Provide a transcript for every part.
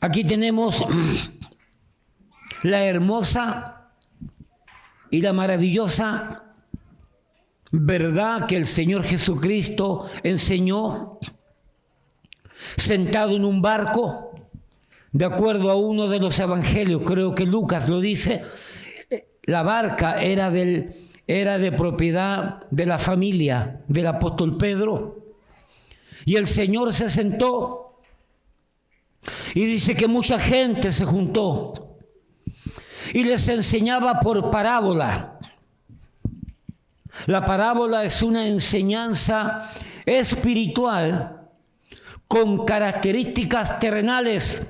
Aquí tenemos la hermosa y la maravillosa verdad que el Señor Jesucristo enseñó sentado en un barco, de acuerdo a uno de los evangelios, creo que Lucas lo dice. La barca era de propiedad de la familia del apóstol Pedro, y el Señor se sentó, y dice que mucha gente se juntó y les enseñaba por parábola. La parábola es una enseñanza espiritual con características terrenales.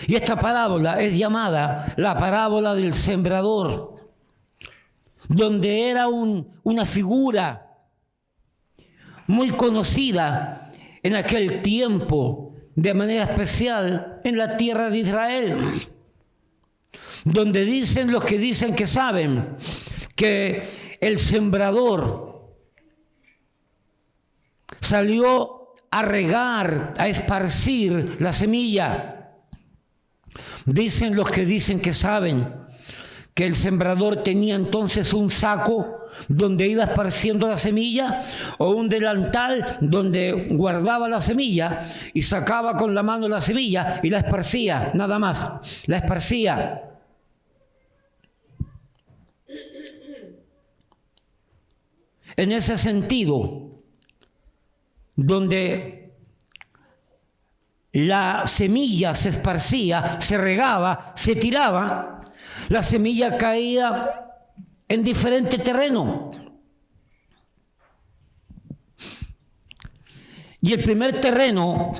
Y esta parábola es llamada la parábola del sembrador, donde era una figura muy conocida en aquel tiempo, de manera especial en la tierra de Israel, donde dicen los que dicen que saben que el sembrador salió a regar, a esparcir la semilla. Dicen los que dicen que saben que el sembrador tenía entonces un saco donde iba esparciendo la semilla, o un delantal donde guardaba la semilla y sacaba con la mano la semilla y la esparcía, nada más, la esparcía. En ese sentido, donde la semilla se esparcía, se regaba, se tiraba, la semilla caía en diferente terreno. Y el primer terreno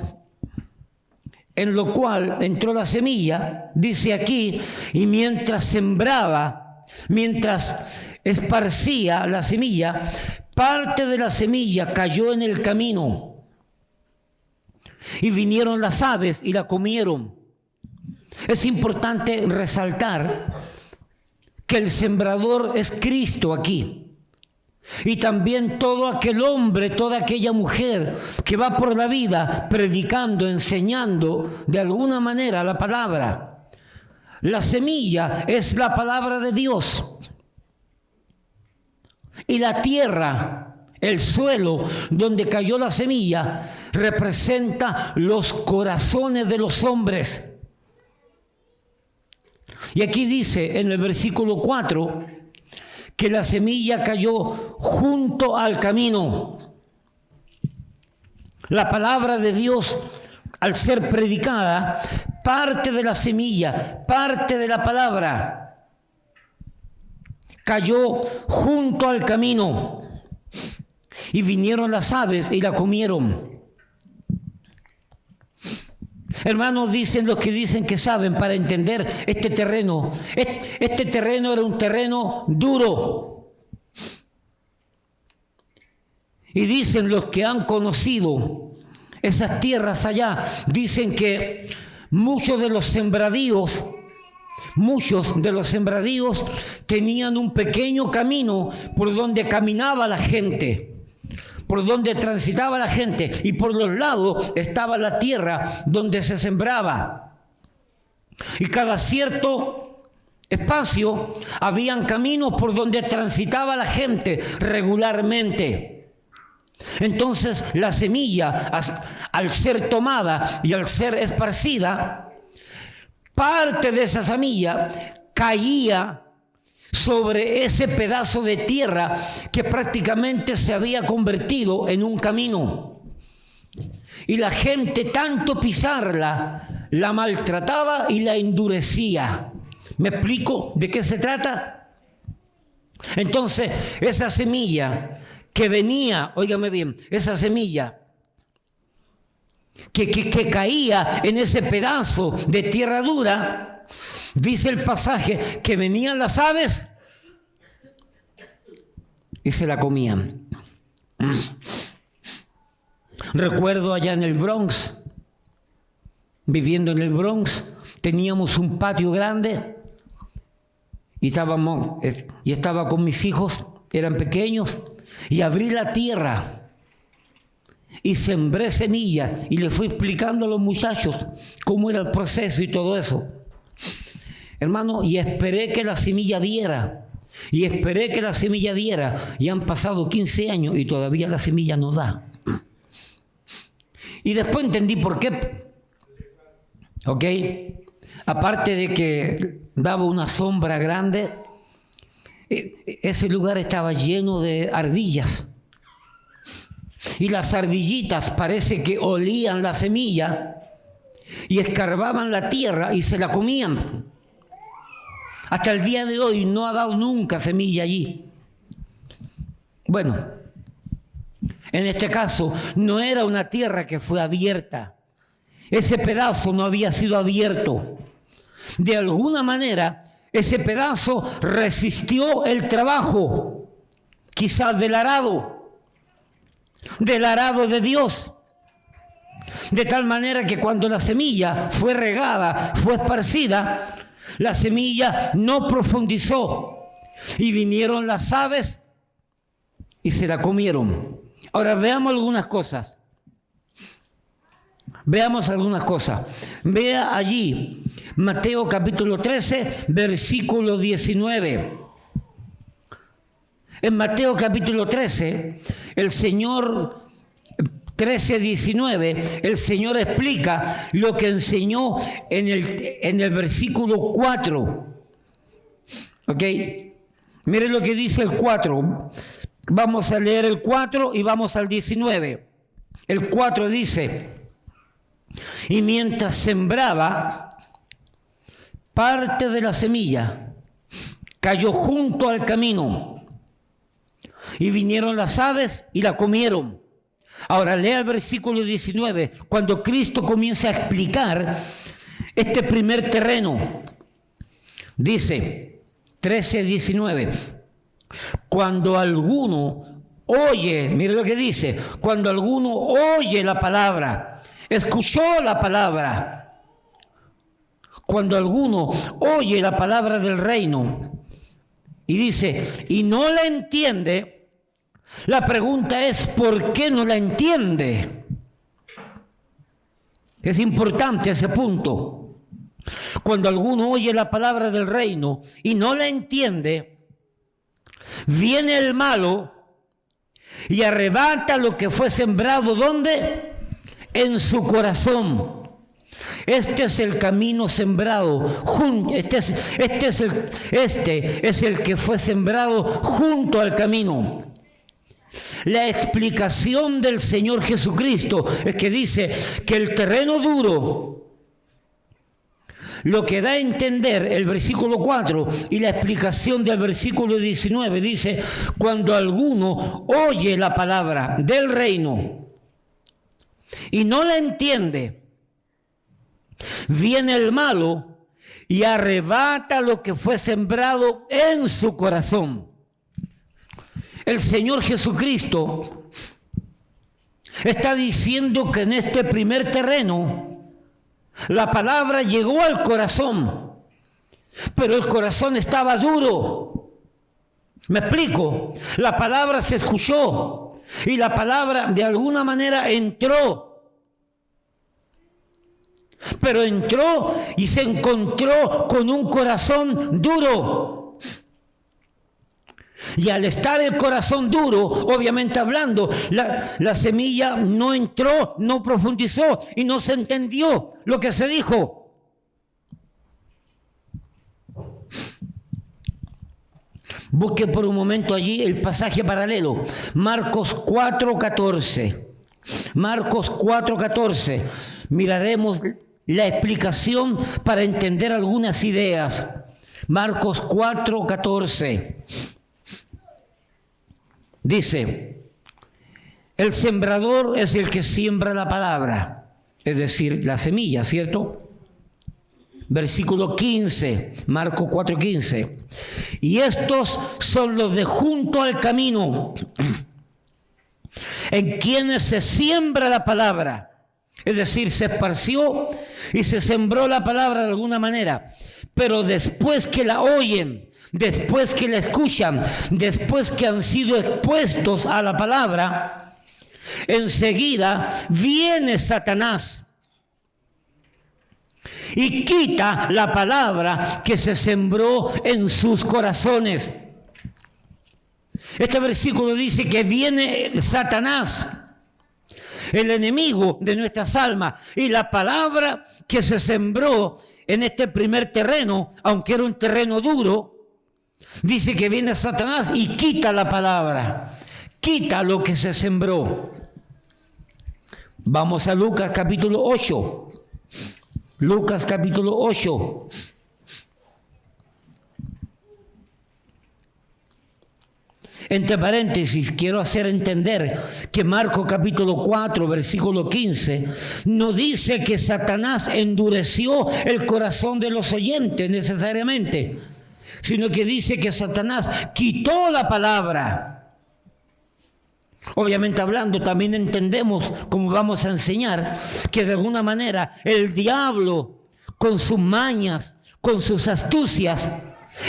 en lo cual entró la semilla, dice aquí, y mientras sembraba, mientras esparcía la semilla, parte de la semilla cayó en el camino. Y vinieron las aves y la comieron. Es importante resaltar que el sembrador es Cristo aquí. Y también todo aquel hombre, toda aquella mujer que va por la vida predicando, enseñando de alguna manera la palabra. La semilla es la palabra de Dios. Y la tierra, el suelo donde cayó la semilla, representa los corazones de los hombres. Y aquí dice en el versículo 4 que la semilla cayó junto al camino. La palabra de Dios, al ser predicada, parte de la semilla, parte de la palabra, cayó junto al camino. Y vinieron las aves y la comieron. Hermanos, dicen los que dicen que saben, para entender este terreno. Este terreno era un terreno duro. Y dicen los que han conocido esas tierras allá, dicen que muchos de los sembradíos tenían un pequeño camino por donde caminaba la gente, por donde transitaba la gente, y por los lados estaba la tierra donde se sembraba. Y cada cierto espacio habían caminos por donde transitaba la gente regularmente. Entonces la semilla, al ser tomada y al ser esparcida, parte de esa semilla caía sobre ese pedazo de tierra que prácticamente se había convertido en un camino. Y la gente, tanto pisarla, la maltrataba y la endurecía. ¿Me explico de qué se trata? Entonces, esa semilla que venía, óigame bien, esa semilla que caía en ese pedazo de tierra dura, dice el pasaje que venían las aves y se la comían. Recuerdo allá en el Bronx, viviendo en el Bronx, teníamos un patio grande y estaba con mis hijos, eran pequeños, y abrí la tierra y sembré semillas y le fui explicando a los muchachos cómo era el proceso y todo eso. Hermano, y esperé que la semilla diera. Y esperé que la semilla diera. Y han pasado 15 años y todavía la semilla no da. Y después entendí por qué. ¿Ok? Aparte de que daba una sombra grande, ese lugar estaba lleno de ardillas. Y las ardillitas parece que olían la semilla y escarbaban la tierra y se la comían. Hasta el día de hoy no ha dado nunca semilla allí. Bueno, en este caso no era una tierra que fue abierta. Ese pedazo no había sido abierto. De alguna manera, ese pedazo resistió el trabajo, quizás del arado de Dios. De tal manera que cuando la semilla fue regada, fue esparcida, la semilla no profundizó y vinieron las aves y se la comieron. Ahora veamos algunas cosas. Vea allí Mateo capítulo 13, versículo 19. En Mateo capítulo 13, el Señor, 13:19, el Señor explica lo que enseñó en el versículo 4. ¿Ok? Mire lo que dice el 4. Vamos a leer el 4 y vamos al 19. El 4 dice: y mientras sembraba, parte de la semilla cayó junto al camino, y vinieron las aves y la comieron. Ahora lea el versículo 19, cuando Cristo comienza a explicar este primer terreno. Dice, 13:19, cuando alguno oye, mire lo que dice, cuando alguno oye la palabra, escuchó la palabra, cuando alguno oye la palabra del reino, y dice, y no la entiende. La pregunta es, ¿por qué no la entiende? Es importante ese punto. Cuando alguno oye la palabra del reino y no la entiende, viene el malo y arrebata lo que fue sembrado, ¿dónde? En su corazón. Este es el camino sembrado, este es el que fue sembrado junto al camino. La explicación del Señor Jesucristo es que dice que el terreno duro, lo que da a entender el versículo 4 y la explicación del versículo 19, dice, cuando alguno oye la palabra del reino y no la entiende, viene el malo y arrebata lo que fue sembrado en su corazón. El Señor Jesucristo está diciendo que en este primer terreno la palabra llegó al corazón, pero el corazón estaba duro. ¿Me explico? La palabra se escuchó y la palabra de alguna manera entró, pero entró y se encontró con un corazón duro. Y al estar el corazón duro, obviamente hablando, la semilla no entró, no profundizó y no se entendió lo que se dijo. Busque por un momento allí el pasaje paralelo. Marcos 4:14. Marcos 4:14. Miraremos la explicación para entender algunas ideas. Marcos 4:14. Dice, el sembrador es el que siembra la palabra, es decir, la semilla, ¿cierto? Versículo 15, Marcos 4:15. Y estos son los de junto al camino, en quienes se siembra la palabra. Es decir, se esparció y se sembró la palabra de alguna manera, pero después que la oyen, después que la escuchan, después que han sido expuestos a la palabra, enseguida viene Satanás y quita la palabra que se sembró en sus corazones. Este versículo dice que viene Satanás, el enemigo de nuestras almas, y la palabra que se sembró en este primer terreno, aunque era un terreno duro, dice que viene Satanás y quita la palabra, quita lo que se sembró. Vamos a Lucas capítulo 8. Lucas capítulo 8. Entre paréntesis, quiero hacer entender que Marcos capítulo 4, versículo 15, no dice que Satanás endureció el corazón de los oyentes necesariamente, sino que dice que Satanás quitó la palabra. Obviamente hablando, también entendemos, como vamos a enseñar, que de alguna manera el diablo, con sus mañas, con sus astucias,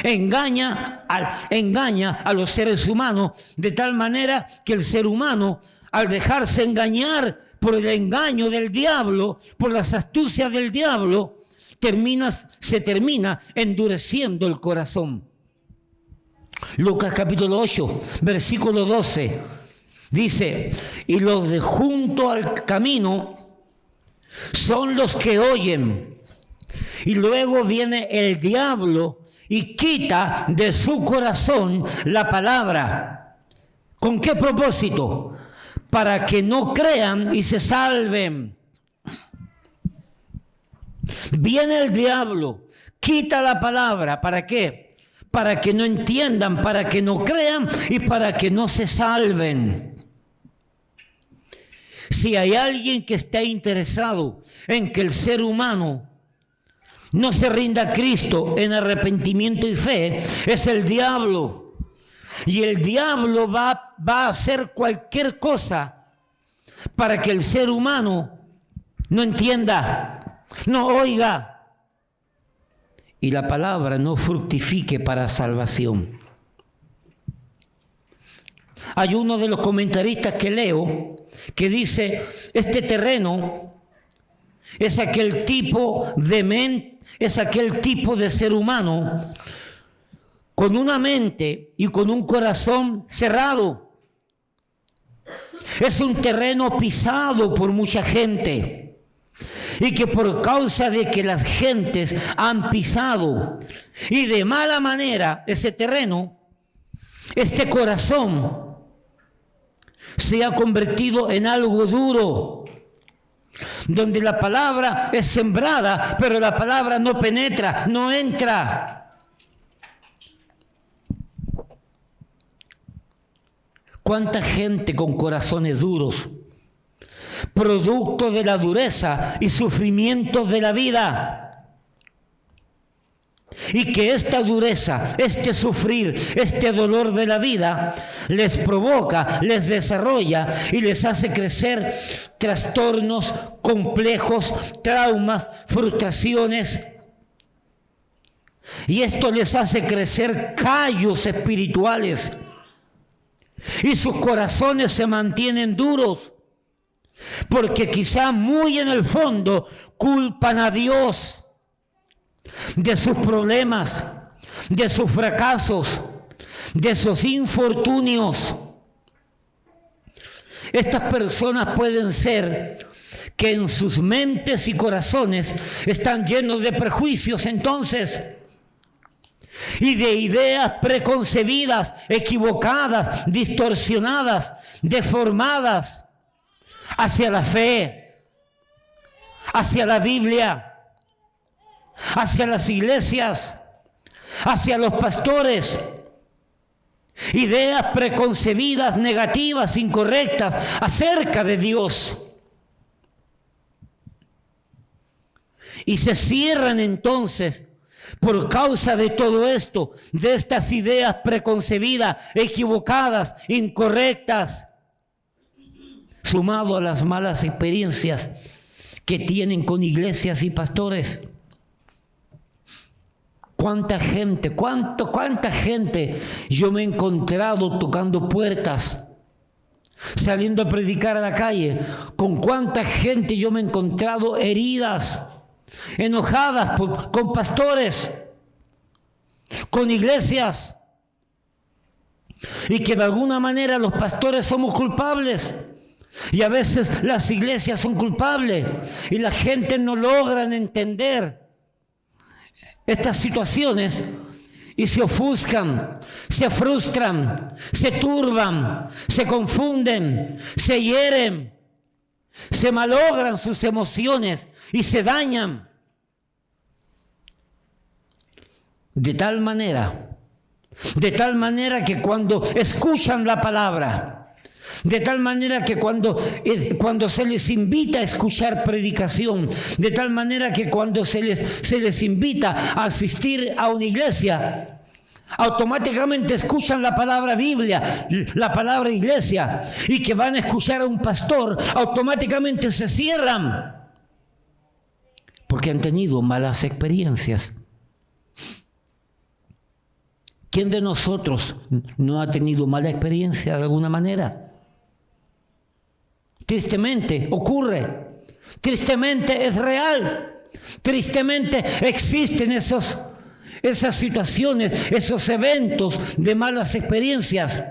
engaña a los seres humanos, de tal manera que el ser humano, al dejarse engañar por el engaño del diablo, por las astucias del diablo, se termina endureciendo el corazón. Lucas capítulo 8, versículo 12. Dice, y los de junto al camino son los que oyen. Y luego viene el diablo y quita de su corazón la palabra. ¿Con qué propósito? Para que no crean y se salven. Viene el diablo, quita la palabra. ¿Para qué? Para que no entiendan, para que no crean y para que no se salven. Si hay alguien que está interesado en que el ser humano no se rinda a Cristo en arrepentimiento y fe, es el diablo. Y el diablo va a hacer cualquier cosa para que el ser humano no entienda, no oiga, y la palabra no fructifique para salvación. Hay uno de los comentaristas que leo que dice, este terreno es aquel tipo de ser humano con una mente y con un corazón cerrado. Es un terreno pisado por mucha gente y que por causa de que las gentes han pisado y de mala manera ese terreno, este corazón se ha convertido en algo duro, donde la palabra es sembrada, pero la palabra no penetra, no entra. ¿Cuánta gente con corazones duros, producto de la dureza y sufrimientos de la vida? Y que esta dureza, este sufrir, este dolor de la vida les provoca, les desarrolla y les hace crecer trastornos complejos, traumas, frustraciones. Y esto les hace crecer callos espirituales. Y sus corazones se mantienen duros, porque quizá muy en el fondo culpan a Dios de sus problemas, de sus fracasos, de sus infortunios. Estas personas pueden ser que en sus mentes y corazones están llenos de prejuicios entonces, y de ideas preconcebidas, equivocadas, distorsionadas, deformadas hacia la fe, hacia la Biblia, hacia las iglesias, hacia los pastores. Ideas preconcebidas, negativas, incorrectas acerca de Dios. Y se cierran entonces por causa de todo esto, de estas ideas preconcebidas, equivocadas, incorrectas, sumado a las malas experiencias que tienen con iglesias y pastores. ¿Cuánta gente yo me he encontrado tocando puertas saliendo a predicar a la calle, con cuánta gente yo me he encontrado heridas, enojadas con pastores, con iglesias, y que de alguna manera los pastores somos culpables. Y a veces las iglesias son culpables y la gente no logra entender estas situaciones y se ofuscan, se frustran, se turban, se confunden, se hieren, se malogran sus emociones y se dañan. De tal manera que cuando escuchan la palabra, de tal manera que cuando se les invita a escuchar predicación, de tal manera que cuando se les invita a asistir a una iglesia, automáticamente escuchan la palabra Biblia, la palabra iglesia, y que van a escuchar a un pastor, automáticamente se cierran, porque han tenido malas experiencias. ¿Quién de nosotros no ha tenido mala experiencia de alguna manera? Tristemente ocurre, tristemente es real, tristemente existen esas situaciones, esos eventos de malas experiencias.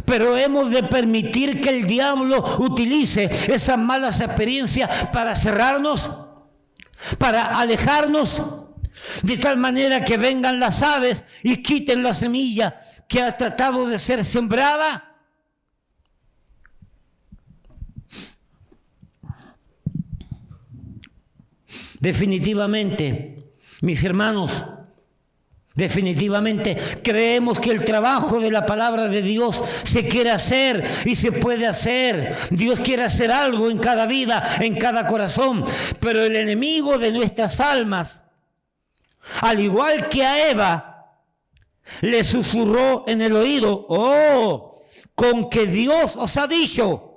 Pero hemos de permitir que el diablo utilice esas malas experiencias para cerrarnos, para alejarnos, de tal manera que vengan las aves y quiten la semilla que ha tratado de ser sembrada. Definitivamente, mis hermanos, definitivamente creemos que el trabajo de la palabra de Dios se quiere hacer y se puede hacer. Dios quiere hacer algo en cada vida, en cada corazón, pero el enemigo de nuestras almas, al igual que a Eva, le susurró en el oído: oh, con que Dios os ha dicho.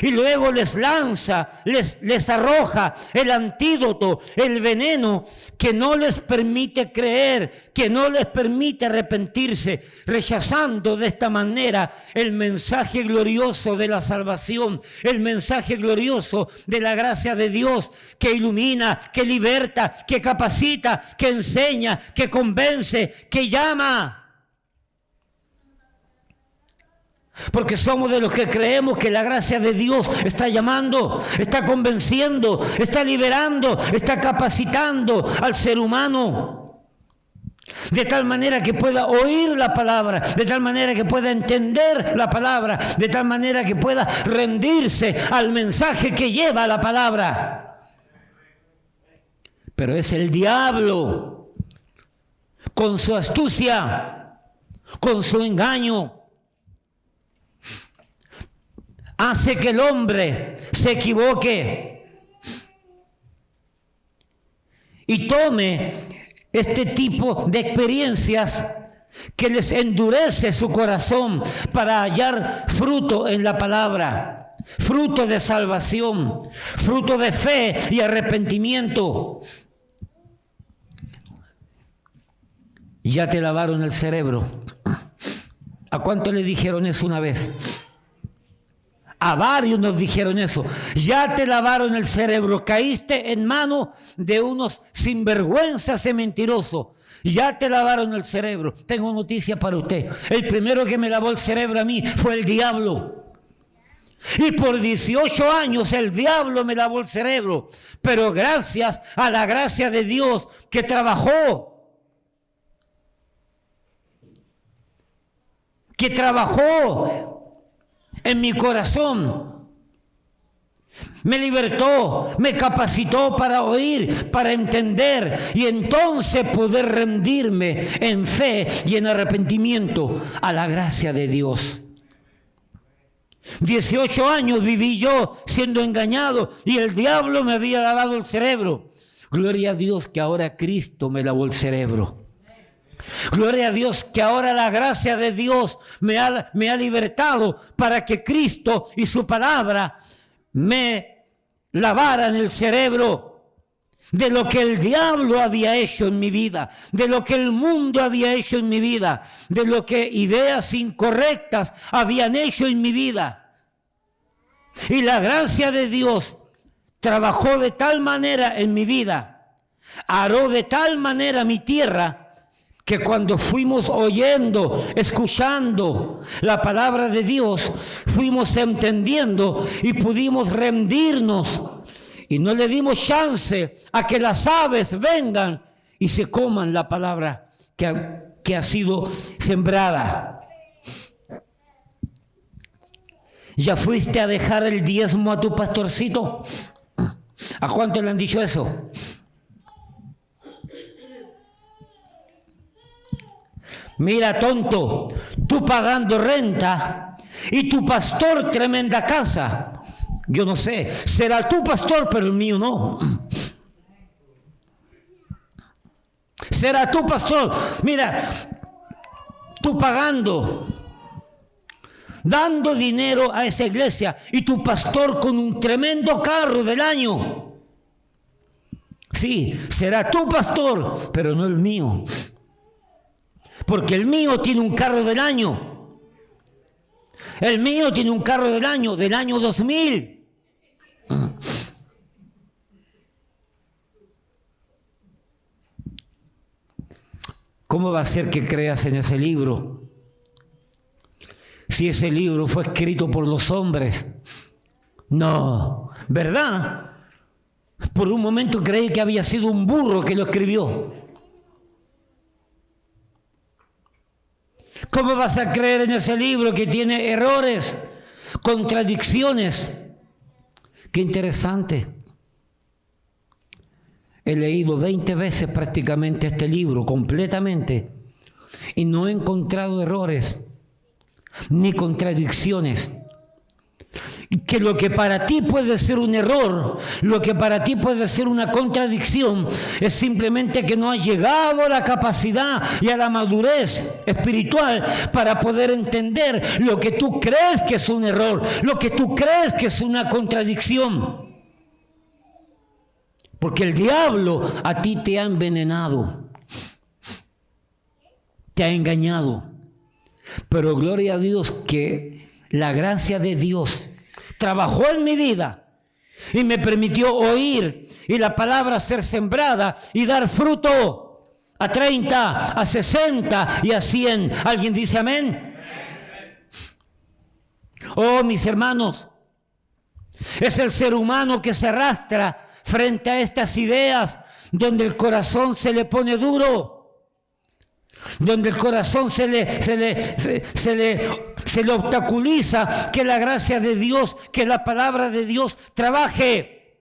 Y luego les lanza, les arroja el antídoto, el veneno que no les permite creer, que no les permite arrepentirse, rechazando de esta manera el mensaje glorioso de la salvación, el mensaje glorioso de la gracia de Dios, que ilumina, que liberta, que capacita, que enseña, que convence, que llama. Porque somos de los que creemos que la gracia de Dios está llamando, está convenciendo, está liberando, está capacitando al ser humano, de tal manera que pueda oír la palabra, de tal manera que pueda entender la palabra, de tal manera que pueda rendirse al mensaje que lleva la palabra. Pero es el diablo, con su astucia, con su engaño, hace que el hombre se equivoque y tome este tipo de experiencias que les endurece su corazón para hallar fruto en la palabra, fruto de salvación, fruto de fe y arrepentimiento. Ya te lavaron el cerebro. ¿A cuánto le dijeron eso una vez? A varios nos dijeron eso. Ya te lavaron el cerebro, caíste en manos de unos sinvergüenzas y mentirosos. Ya te lavaron el cerebro. Tengo noticias para usted. El primero que me lavó el cerebro a mí fue el diablo. Y por 18 años el diablo me lavó el cerebro. Pero gracias a la gracia de Dios que trabajó en mi corazón, me libertó, me capacitó para oír, para entender y entonces poder rendirme en fe y en arrepentimiento a la gracia de Dios. 18 años viví yo siendo engañado y el diablo me había lavado el cerebro. Gloria a Dios que ahora Cristo me lavó el cerebro. Gloria a Dios que ahora la gracia de Dios me ha libertado para que Cristo y su palabra me lavaran el cerebro de lo que el diablo había hecho en mi vida, de lo que el mundo había hecho en mi vida, de lo que ideas incorrectas habían hecho en mi vida. Y la gracia de Dios trabajó de tal manera en mi vida, aró de tal manera mi tierra, que cuando fuimos oyendo, escuchando la palabra de Dios, fuimos entendiendo y pudimos rendirnos. Y no le dimos chance a que las aves vengan y se coman la palabra que ha sido sembrada. ¿Ya fuiste a dejar el diezmo a tu pastorcito? ¿A cuánto le han dicho eso? Mira, tonto, tú pagando renta y tu pastor tremenda casa. Yo no sé, será tu pastor, pero el mío no. Será tu pastor. Mira, tú pagando, dando dinero a esa iglesia y tu pastor con un tremendo carro del año. Sí, será tu pastor, pero no el mío. Porque el mío tiene un carro del año. El mío tiene un carro del año 2000. ¿Cómo va a ser que creas en ese libro? Si ese libro fue escrito por los hombres. No, ¿verdad? Por un momento creí que había sido un burro que lo escribió. ¿Cómo vas a creer en ese libro que tiene errores, contradicciones? Qué interesante. He leído 20 veces prácticamente este libro, completamente, y no he encontrado errores ni contradicciones. Que lo que para ti puede ser un error, lo que para ti puede ser una contradicción, es simplemente que no has llegado a la capacidad y a la madurez espiritual para poder entender lo que tú crees que es un error, lo que tú crees que es una contradicción. Porque el diablo a ti te ha envenenado, te ha engañado. Pero gloria a Dios que la gracia de Dios trabajó en mi vida y me permitió oír y la palabra ser sembrada y dar fruto a 30, a 60 y a 100. ¿Alguien dice amén? Oh, mis hermanos, es el ser humano que se arrastra frente a estas ideas donde el corazón se le pone duro, donde el corazón se le obstaculiza que la gracia de Dios, que la palabra de Dios trabaje.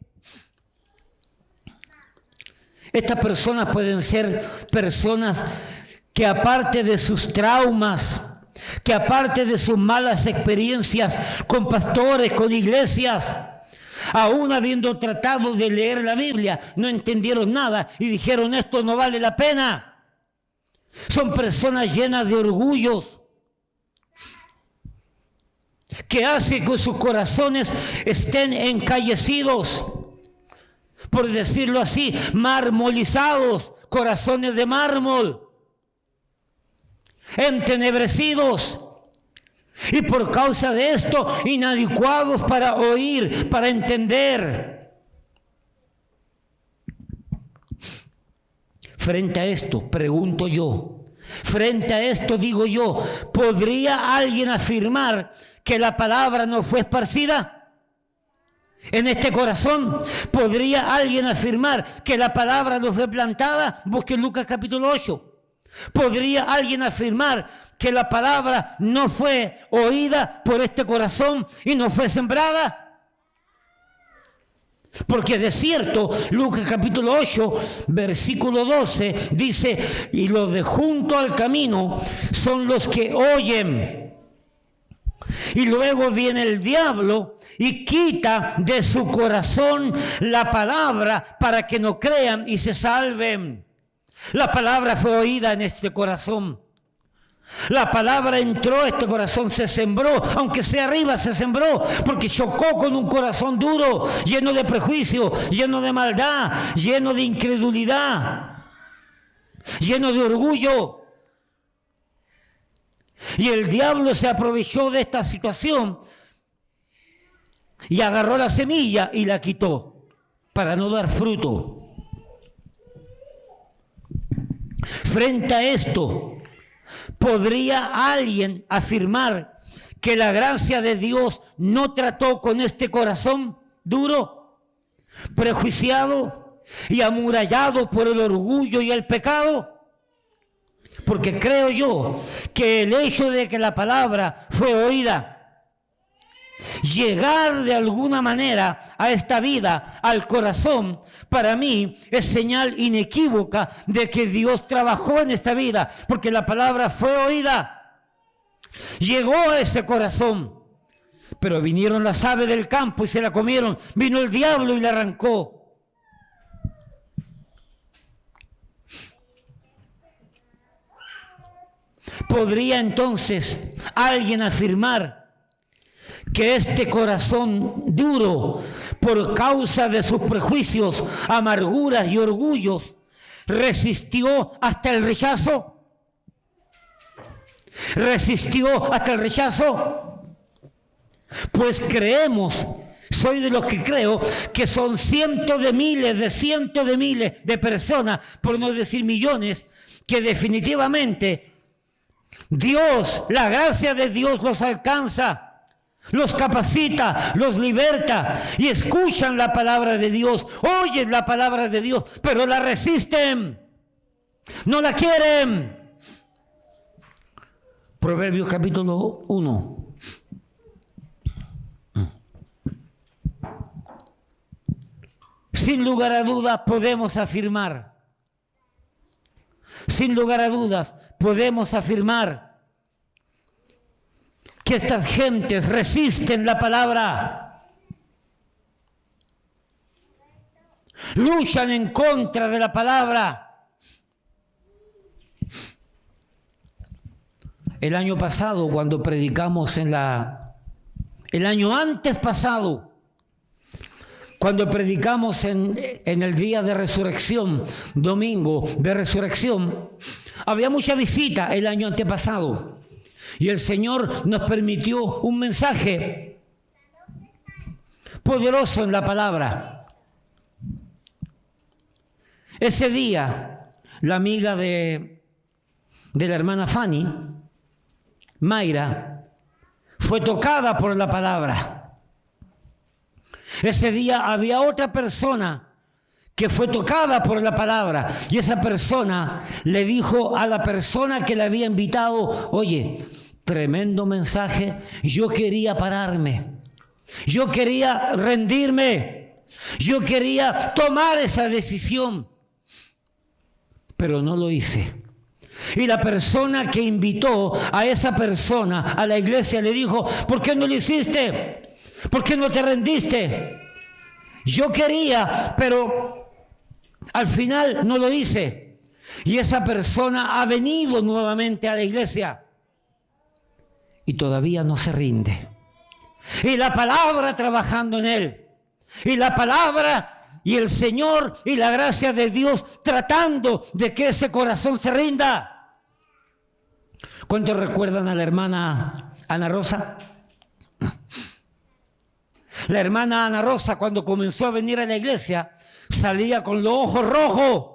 Estas personas pueden ser personas que aparte de sus traumas, que aparte de sus malas experiencias con pastores, con iglesias, aún habiendo tratado de leer la Biblia, no entendieron nada y dijeron: esto no vale la pena. Son personas llenas de orgullos que hace que sus corazones estén encallecidos, por decirlo así, marmolizados, corazones de mármol, entenebrecidos. Y por causa de esto, inadecuados para oír, para entender. Frente a esto, pregunto yo, frente a esto digo yo, ¿podría alguien afirmar que la palabra no fue esparcida en este corazón? ¿Podría alguien afirmar que la palabra no fue plantada? Busque Lucas capítulo 8. ¿Podría alguien afirmar que la palabra no fue oída por este corazón y no fue sembrada? Porque de cierto, Lucas capítulo 8, versículo 12, dice: y los de junto al camino son los que oyen. Y luego viene el diablo y quita de su corazón la palabra para que no crean y se salven. La palabra fue oída en este corazón. La palabra entró, este corazón se sembró, aunque sea arriba se sembró, porque chocó con un corazón duro, lleno de prejuicio, lleno de maldad, lleno de incredulidad, lleno de orgullo. Y el diablo se aprovechó de esta situación y agarró la semilla y la quitó para no dar fruto. Frente a esto, ¿podría alguien afirmar que la gracia de Dios no trató con este corazón duro, prejuiciado y amurallado por el orgullo y el pecado? Porque creo yo que el hecho de que la palabra fue oída, llegar de alguna manera a esta vida, al corazón, para mí es señal inequívoca de que Dios trabajó en esta vida, porque la palabra fue oída, llegó a ese corazón, pero vinieron las aves del campo y se la comieron, vino el diablo y la arrancó. ¿Podría entonces alguien afirmar que este corazón duro, por causa de sus prejuicios, amarguras y orgullos, resistió hasta el rechazo? ¿Resistió hasta el rechazo? Pues creemos, soy de los que creo, que son cientos de miles de personas, por no decir millones, que definitivamente Dios, la gracia de Dios los alcanza, los capacita, los liberta y escuchan la palabra de Dios, oyen la palabra de Dios, pero la resisten, no la quieren. Proverbios capítulo 1. Sin lugar a dudas podemos afirmar, que estas gentes resisten la palabra, luchan en contra de la palabra. El año pasado, cuando predicamos el año antes pasado, cuando predicamos en el día de resurrección, domingo de resurrección, había mucha visita el año antepasado. Y el Señor nos permitió un mensaje poderoso en la palabra. Ese día, la amiga de la hermana Fanny, Mayra, fue tocada por la palabra. Ese día había otra persona que fue tocada por la palabra, y esa persona le dijo a la persona que le había invitado: oye, tremendo mensaje, yo quería pararme, yo quería rendirme, yo quería tomar esa decisión, pero no lo hice. Y la persona que invitó a esa persona a la iglesia le dijo: ¿por qué no lo hiciste? ¿Por qué no te rendiste? Yo quería, pero al final no lo hice. Y esa persona ha venido nuevamente a la iglesia y todavía no se rinde. Y la palabra trabajando en él. Y la palabra y el Señor y la gracia de Dios tratando de que ese corazón se rinda. ¿Cuántos recuerdan a la hermana Ana Rosa? La hermana Ana Rosa, cuando comenzó a venir a la iglesia, salía con los ojos rojos.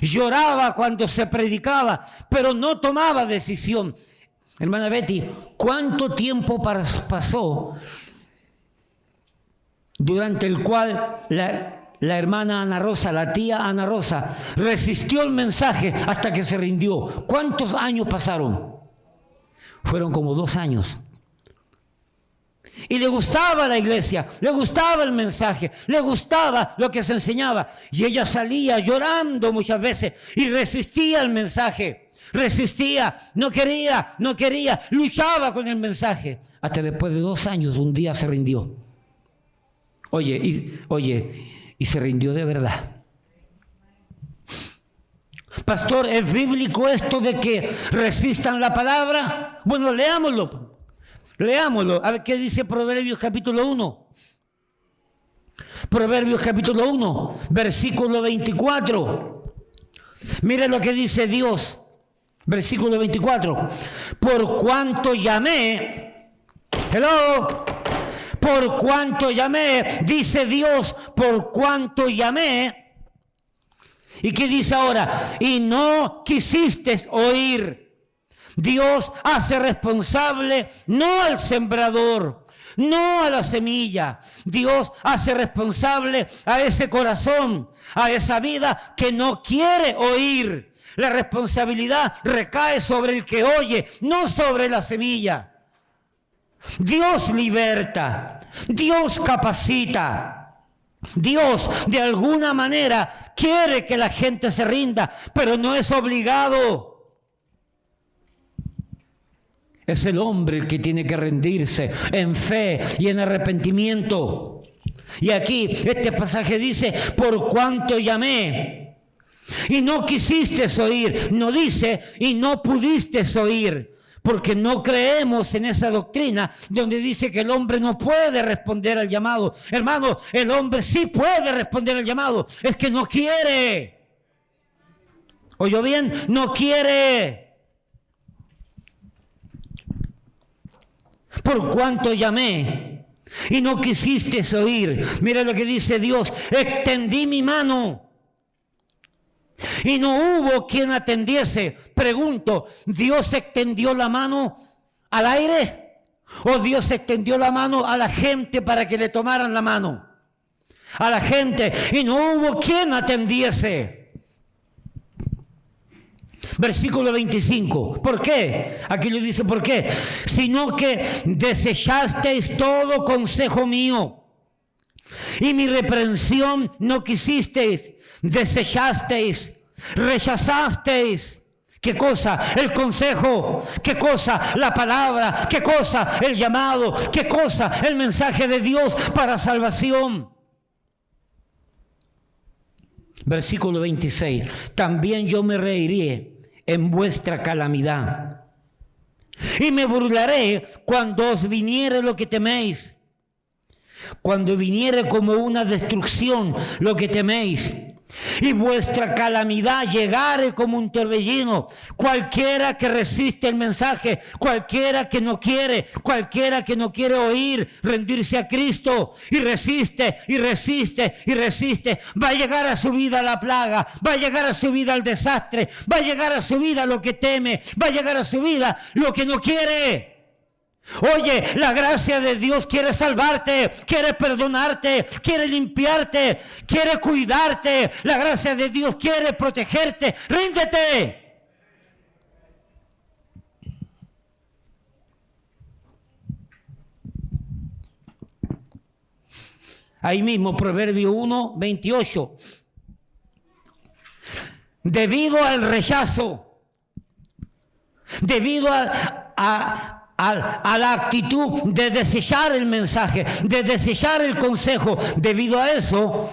Lloraba cuando se predicaba, pero no tomaba decisión. Hermana Betty, ¿cuánto tiempo pasó durante el cual la hermana Ana Rosa, la tía Ana Rosa, resistió el mensaje hasta que se rindió? ¿Cuántos años pasaron? Fueron como 2 años. Y le gustaba la iglesia, le gustaba el mensaje, le gustaba lo que se enseñaba. Y ella salía llorando muchas veces y resistía el mensaje. Resistía, no quería, luchaba con el mensaje. Hasta después de 2 años, un día se rindió. Y se rindió de verdad. Pastor, ¿es bíblico esto de que resistan la palabra? Bueno, leámoslo. Leámoslo. A ver qué dice Proverbios capítulo 1. Proverbios capítulo 1, versículo 24. Mire lo que dice Dios. Versículo 24. Por cuanto llamé. Hello. Por cuanto llamé. Dice Dios, por cuanto llamé. ¿Y qué dice ahora? Y no quisiste oír. Dios hace responsable no al sembrador, no a la semilla. Dios hace responsable a ese corazón, a esa vida que no quiere oír. La responsabilidad recae sobre el que oye, no sobre la semilla. Dios liberta, Dios capacita. Dios de alguna manera quiere que la gente se rinda, pero no es obligado. Es el hombre el que tiene que rendirse en fe y en arrepentimiento. Y aquí este pasaje dice, por cuanto llamé y no quisiste oír. No dice y no pudiste oír. Porque no creemos en esa doctrina donde dice que el hombre no puede responder al llamado. Hermano, el hombre sí puede responder al llamado. Es que no quiere. ¿Oyó bien? No quiere. Por cuanto llamé y no quisiste oír. Mira lo que dice Dios. Extendí mi mano y no hubo quien atendiese. Pregunto, ¿Dios extendió la mano al aire? ¿O Dios extendió la mano a la gente para que le tomaran la mano? A la gente, y no hubo quien atendiese. Versículo 25. ¿Por qué? Aquí lo dice, ¿por qué? Sino que desechasteis todo consejo mío, y mi reprensión no quisisteis. Desechasteis, rechazasteis. ¿Qué cosa? El consejo. ¿Qué cosa? La palabra. ¿Qué cosa? El llamado. ¿Qué cosa? El mensaje de Dios para salvación. Versículo 26. También yo me reiré en vuestra calamidad, y me burlaré cuando os viniere lo que teméis. Cuando viniere como una destrucción lo que teméis, y vuestra calamidad llegare como un torbellino. Cualquiera que resiste el mensaje, cualquiera que no quiere oír, rendirse a Cristo, y resiste, va a llegar a su vida la plaga, va a llegar a su vida el desastre, va a llegar a su vida lo que teme, va a llegar a su vida lo que no quiere. Oye, la gracia de Dios quiere salvarte, quiere perdonarte, quiere limpiarte, quiere cuidarte. La gracia de Dios quiere protegerte. ¡Ríndete! Ahí mismo, Proverbio 1, 28. Debido al rechazo, debido a la actitud de desechar el mensaje, de desechar el consejo, debido a eso,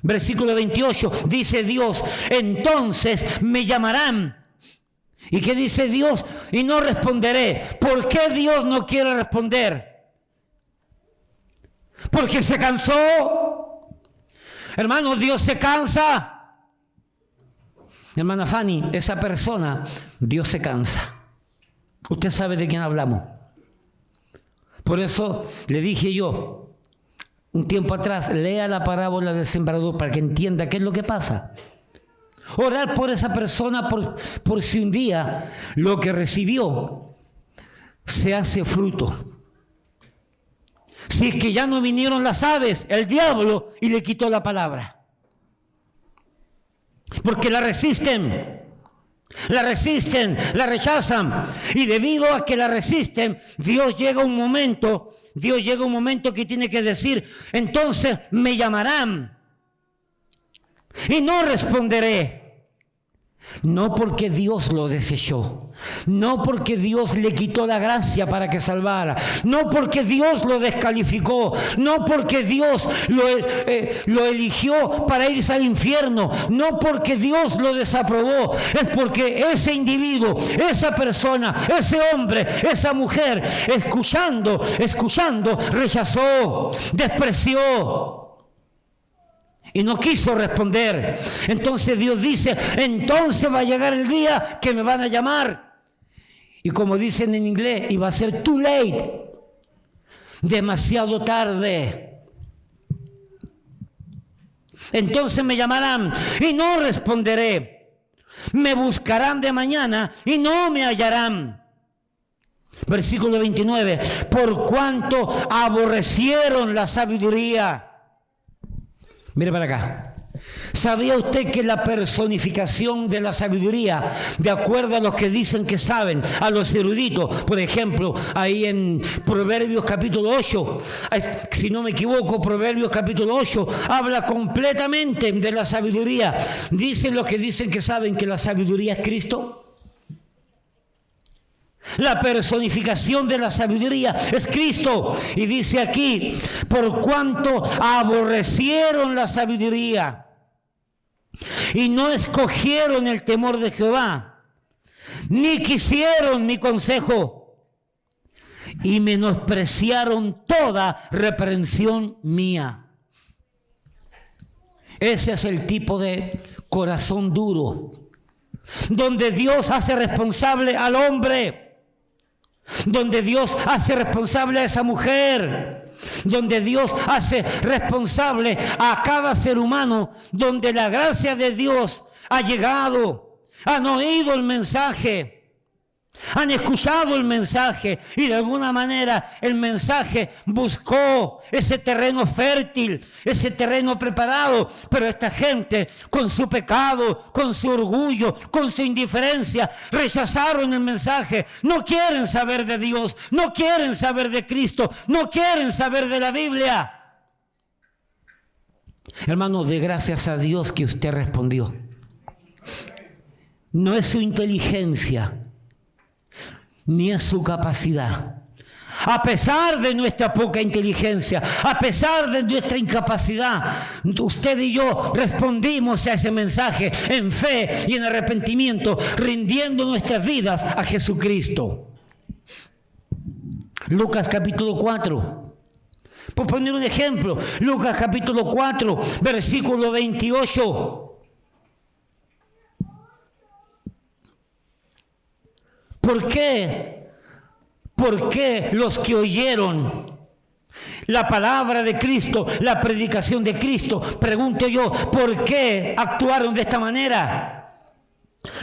versículo 28, dice Dios, entonces me llamarán. ¿Y qué dice Dios? Y no responderé. ¿Por qué Dios no quiere responder? Porque se cansó. Hermano, Dios se cansa. Hermana Fanny, esa persona, Dios se cansa. Usted sabe de quién hablamos. Por eso le dije yo, un tiempo atrás, lea la parábola del sembrador para que entienda qué es lo que pasa. Orar por esa persona por si un día lo que recibió se hace fruto. Si es que ya no vinieron las aves, el diablo, y le quitó la palabra. Porque la resisten, la rechazan. Y debido a que la resisten, Dios llega un momento que tiene que decir, entonces me llamarán y no responderé. No porque Dios lo desechó, no porque Dios le quitó la gracia para que salvara, no porque Dios lo descalificó, no porque Dios lo eligió para irse al infierno, no porque Dios lo desaprobó, es porque ese individuo, esa persona, ese hombre, esa mujer, escuchando, rechazó, despreció. Y no quiso responder. Entonces Dios dice, entonces va a llegar el día que me van a llamar. Y como dicen en inglés, y va a ser too late. Demasiado tarde. Entonces me llamarán y no responderé. Me buscarán de mañana y no me hallarán. Versículo 29. Por cuanto aborrecieron la sabiduría. Mire para acá. ¿Sabía usted que la personificación de la sabiduría, de acuerdo a los que dicen que saben, a los eruditos, por ejemplo, ahí en Proverbios capítulo 8, si no me equivoco, Proverbios capítulo 8, habla completamente de la sabiduría? Dicen los que dicen que saben que la sabiduría es Cristo. La personificación de la sabiduría es Cristo. Y dice aquí, por cuanto aborrecieron la sabiduría y no escogieron el temor de Jehová, ni quisieron mi consejo, y menospreciaron toda reprensión mía. Ese es el tipo de corazón duro, donde Dios hace responsable al hombre, donde Dios hace responsable a esa mujer, donde Dios hace responsable a cada ser humano, donde la gracia de Dios ha llegado, han oído el mensaje, han escuchado el mensaje y de alguna manera el mensaje buscó ese terreno fértil, ese terreno preparado, pero esta gente con su pecado, con su orgullo, con su indiferencia, rechazaron el mensaje, no quieren saber de Dios, no quieren saber de Cristo, no quieren saber de la Biblia. Hermano, dé gracias a Dios que usted respondió. No es su inteligencia, ni es su capacidad. A pesar de nuestra poca inteligencia, a pesar de nuestra incapacidad, usted y yo respondimos a ese mensaje en fe y en arrepentimiento, rindiendo nuestras vidas a Jesucristo. Lucas capítulo 4. Por poner un ejemplo, Lucas capítulo 4, versículo 28. ¿Por qué? ¿Por qué los que oyeron la palabra de Cristo, la predicación de Cristo, pregunto yo, ¿por qué actuaron de esta manera?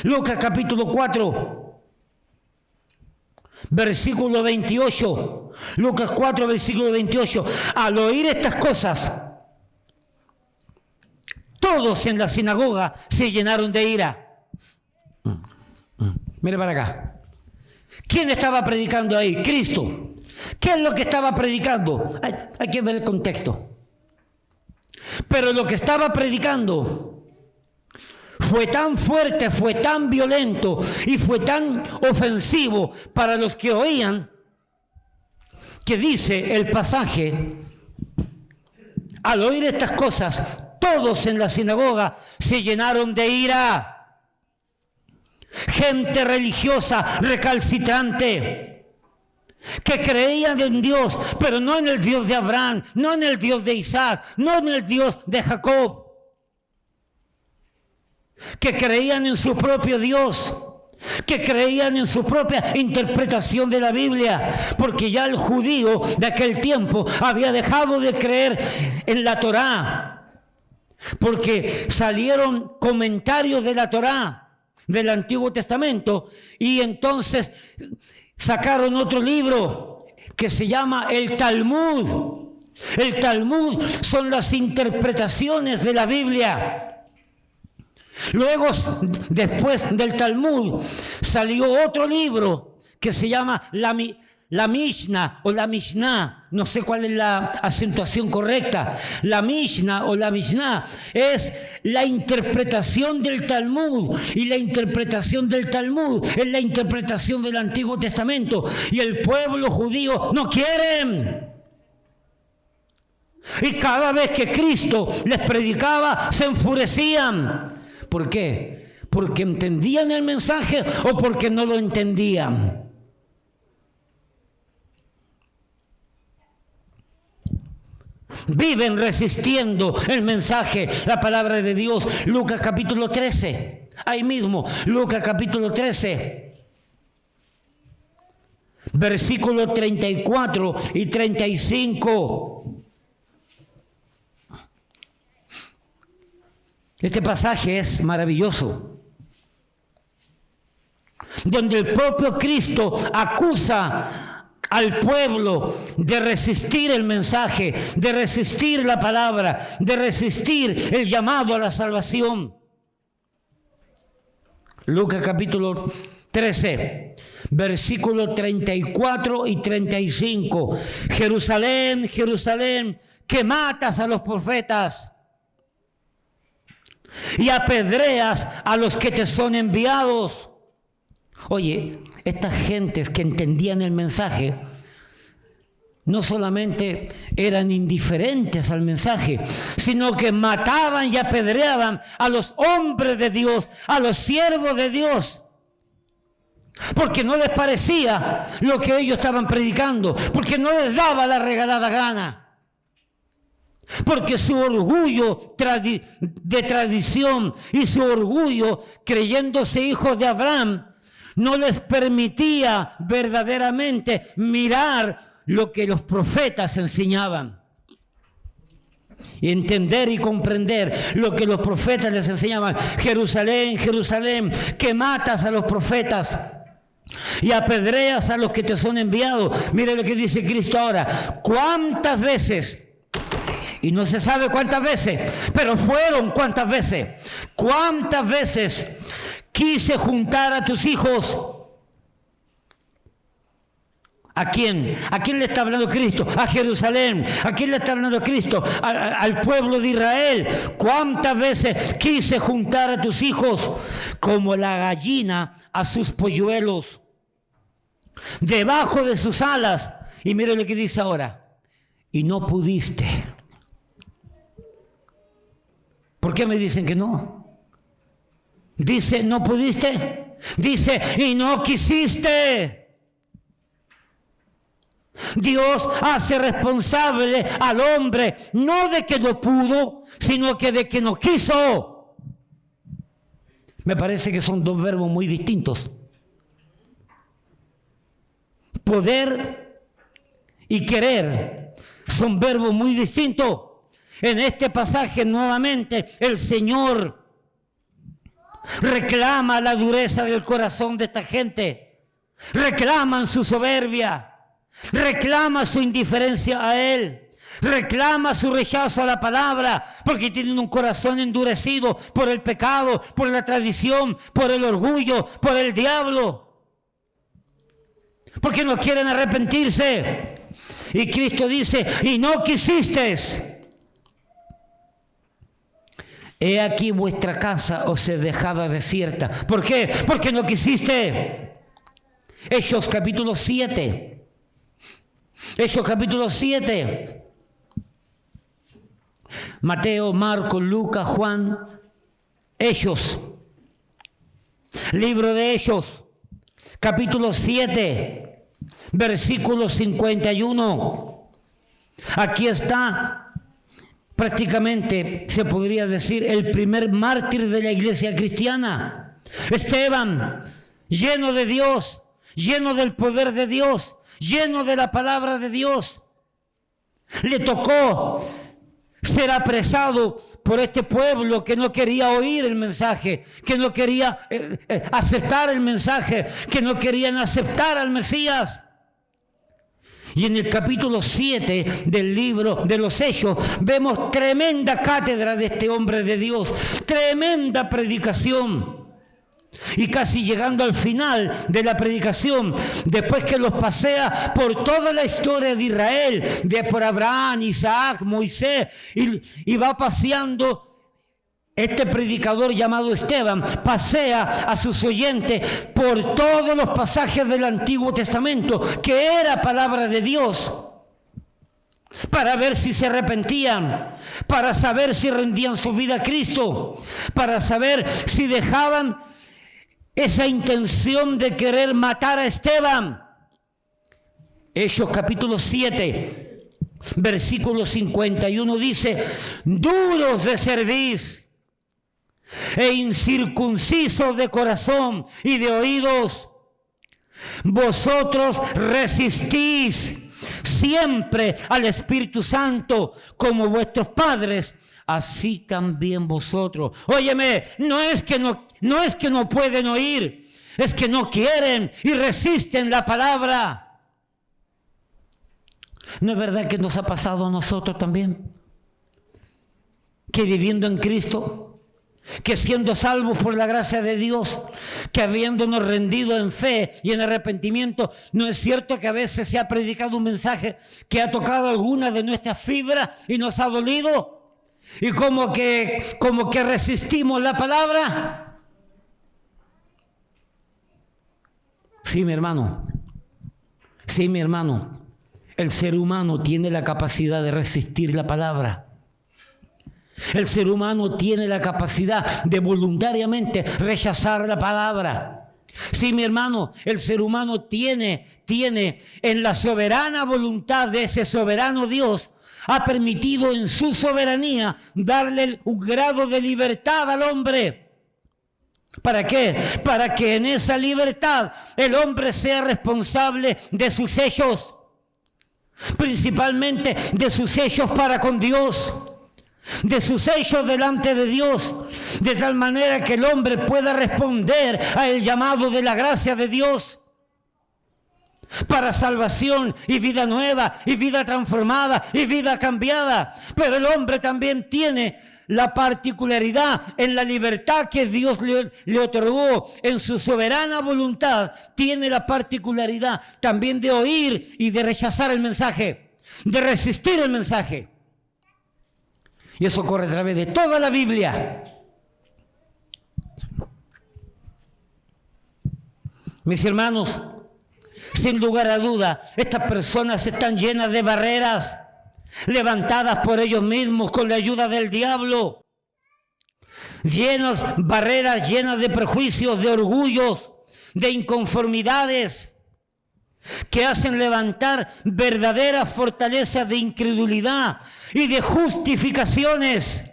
Lucas capítulo 4, versículo 28. Lucas 4, versículo 28. Al oír estas cosas, todos en la sinagoga se llenaron de ira. Mire para acá. ¿Quién estaba predicando ahí? Cristo. ¿Qué es lo que estaba predicando? Hay que ver el contexto. Pero lo que estaba predicando fue tan fuerte, fue tan violento y fue tan ofensivo para los que oían, que dice el pasaje, al oír estas cosas, todos en la sinagoga se llenaron de ira. Gente religiosa recalcitrante que creían en Dios, pero no en el Dios de Abraham, no en el Dios de Isaac, no en el Dios de Jacob, que creían en su propio Dios, que creían en su propia interpretación de la Biblia, porque ya el judío de aquel tiempo había dejado de creer en la Torá, porque salieron comentarios de la Torá del Antiguo Testamento, y entonces sacaron otro libro que se llama el Talmud. El Talmud son las interpretaciones de la Biblia. Luego, después del Talmud, salió otro libro que se llama La Mishnah o la Mishnah, no sé cuál es la acentuación correcta. La Mishnah o la Mishnah es la interpretación del Talmud. Y la interpretación del Talmud es la interpretación del Antiguo Testamento. Y el pueblo judío no quieren. Y cada vez que Cristo les predicaba, se enfurecían. ¿Por qué? ¿Porque entendían el mensaje o porque no lo entendían? Viven resistiendo el mensaje, la palabra de Dios. Lucas capítulo 13. Ahí mismo, Lucas capítulo 13. Versículos 34 y 35. Este pasaje es maravilloso, donde el propio Cristo acusa al pueblo de resistir el mensaje, de resistir la palabra, de resistir el llamado a la salvación. Lucas capítulo 13, versículos 34 y 35. Jerusalén, Jerusalén, que matas a los profetas y apedreas a los que te son enviados. Oye, estas gentes que entendían el mensaje no solamente eran indiferentes al mensaje, sino que mataban y apedreaban a los hombres de Dios, a los siervos de Dios, porque no les parecía lo que ellos estaban predicando, porque no les daba la regalada gana. Porque su orgullo de tradición y su orgullo creyéndose hijos de Abraham no les permitía verdaderamente mirar lo que los profetas enseñaban. Y entender y comprender lo que los profetas les enseñaban. Jerusalén, Jerusalén, que matas a los profetas y apedreas a los que te son enviados. Mire lo que dice Cristo ahora. ¿Cuántas veces? Y no se sabe cuántas veces, pero fueron cuántas veces. ¿Cuántas veces quise juntar a tus hijos? ¿A quién? ¿A quién le está hablando Cristo? A Jerusalén. ¿A quién le está hablando Cristo? Al pueblo de Israel. ¿Cuántas veces quise juntar a tus hijos como la gallina a sus polluelos, debajo de sus alas? Y mire lo que dice ahora. Y no pudiste. ¿Por qué me dicen que no? Dice, ¿no pudiste? Dice, y no quisiste. Dios hace responsable al hombre, no de que no pudo, sino que de que no quiso. Me parece que son dos verbos muy distintos. Poder y querer son verbos muy distintos. En este pasaje nuevamente el Señor reclama la dureza del corazón de esta gente, reclaman su soberbia, reclama su indiferencia a Él, reclama su rechazo a la palabra, porque tienen un corazón endurecido por el pecado, por la tradición, por el orgullo, por el diablo, porque no quieren arrepentirse. Y Cristo dice, y no quisiste. He aquí vuestra casa os es dejada desierta. ¿Por qué? Porque no quisiste. Hechos capítulo 7. Hechos capítulo 7. Mateo, Marcos, Lucas, Juan. Hechos. Libro de Hechos. Capítulo 7. Versículo 51. Aquí está. Prácticamente se podría decir el primer mártir de la iglesia cristiana. Esteban, lleno de Dios, lleno del poder de Dios, lleno de la palabra de Dios. Le tocó ser apresado por este pueblo que no quería oír el mensaje, que no quería aceptar el mensaje, que no querían aceptar al Mesías. Y en el capítulo 7 del libro de los Hechos vemos tremenda cátedra de este hombre de Dios, tremenda predicación. Y casi llegando al final de la predicación, después que los pasea por toda la historia de Israel, por Abraham, Isaac, Moisés, y va paseando, este predicador llamado Esteban pasea a sus oyentes por todos los pasajes del Antiguo Testamento, que era palabra de Dios, para ver si se arrepentían, para saber si rendían su vida a Cristo, para saber si dejaban esa intención de querer matar a Esteban. Hechos capítulo 7, versículo 51 dice: duros de cerviz e incircuncisos de corazón y de oídos, vosotros resistís siempre al Espíritu Santo como vuestros padres, así también vosotros. Óyeme, no es que no pueden oír, es que no quieren y resisten la palabra. ¿No es verdad que nos ha pasado a nosotros también? Que viviendo en Cristo, que siendo salvos por la gracia de Dios, que habiéndonos rendido en fe y en arrepentimiento, ¿no es cierto que a veces se ha predicado un mensaje que ha tocado alguna de nuestras fibras y nos ha dolido? Y como que resistimos la palabra. Sí, mi hermano. Sí, mi hermano. El ser humano tiene la capacidad de resistir la palabra. El ser humano tiene la capacidad de voluntariamente rechazar la palabra. Sí, mi hermano, el ser humano tiene en la soberana voluntad de ese soberano Dios, ha permitido en su soberanía darle un grado de libertad al hombre. ¿Para qué? Para que en esa libertad el hombre sea responsable de sus hechos, principalmente de sus hechos para con Dios, de sus hechos delante de Dios, de tal manera que el hombre pueda responder al llamado de la gracia de Dios para salvación y vida nueva y vida transformada y vida cambiada. Pero el hombre también tiene la particularidad en la libertad que Dios le otorgó en su soberana voluntad. Tiene la particularidad también de oír y de rechazar el mensaje, de resistir el mensaje. Y eso corre a través de toda la Biblia. Mis hermanos, sin lugar a duda, estas personas están llenas de barreras, levantadas por ellos mismos con la ayuda del diablo. Barreras llenas de prejuicios, de orgullos, de inconformidades, que hacen levantar verdaderas fortalezas de incredulidad y de justificaciones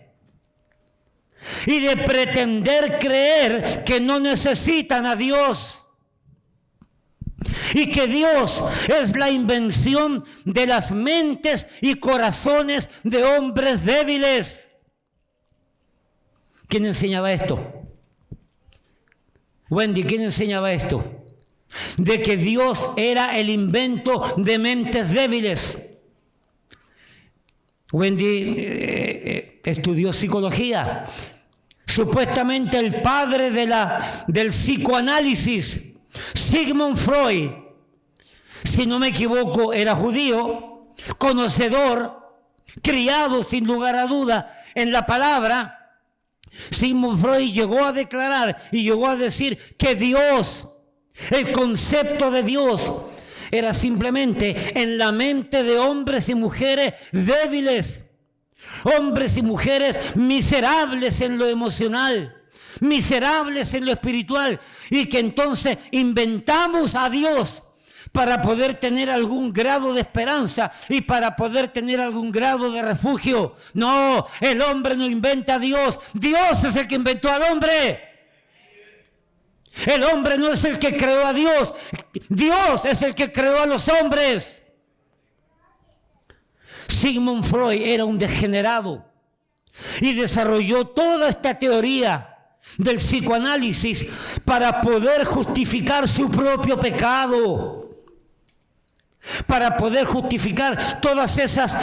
y de pretender creer que no necesitan a Dios y que Dios es la invención de las mentes y corazones de hombres débiles. ¿Quién enseñaba esto? Wendy, ¿quién enseñaba esto? De que Dios era el invento de mentes débiles. Wendy estudió psicología. Supuestamente el padre del psicoanálisis, Sigmund Freud, si no me equivoco, era judío, conocedor, criado sin lugar a duda en la palabra. Sigmund Freud llegó a declarar y llegó a decir que Dios, el concepto de Dios, era simplemente en la mente de hombres y mujeres débiles, hombres y mujeres miserables en lo emocional, miserables en lo espiritual, y que entonces inventamos a Dios para poder tener algún grado de esperanza y para poder tener algún grado de refugio. No, el hombre no inventa a Dios, Dios es el que inventó al hombre. El hombre no es el que creó a Dios, Dios es el que creó a los hombres. Sigmund Freud era un degenerado y desarrolló toda esta teoría del psicoanálisis para poder justificar su propio pecado, para poder justificar todas esas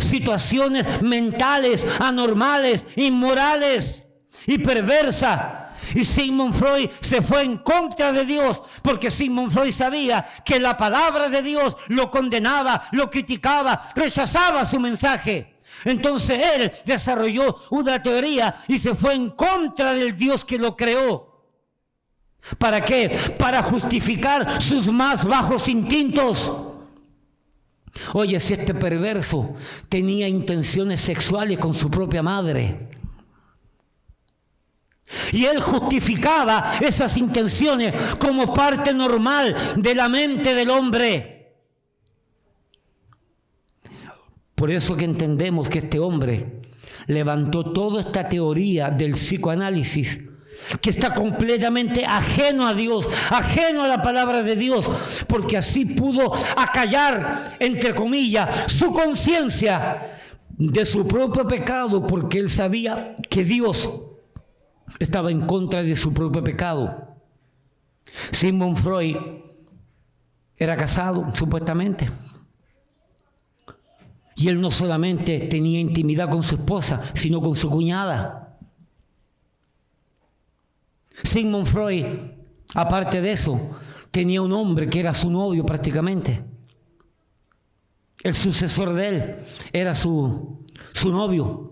situaciones mentales, anormales, inmorales y perversas Y Sigmund Freud se fue en contra de Dios, porque Sigmund Freud sabía que la palabra de Dios lo condenaba, lo criticaba, rechazaba su mensaje. Entonces él desarrolló una teoría y se fue en contra del Dios que lo creó. ¿Para qué? Para justificar sus más bajos instintos. Oye, si este perverso tenía intenciones sexuales con su propia madre, y él justificaba esas intenciones como parte normal de la mente del hombre. Por eso que entendemos que este hombre levantó toda esta teoría del psicoanálisis, que está completamente ajeno a Dios, ajeno a la palabra de Dios, porque así pudo acallar, entre comillas, su conciencia de su propio pecado, porque él sabía que Dios estaba en contra de su propio pecado. Sigmund Freud era casado, supuestamente. Y él no solamente tenía intimidad con su esposa, sino con su cuñada. Sigmund Freud, aparte de eso, tenía un hombre que era su novio prácticamente. El sucesor de él era su novio.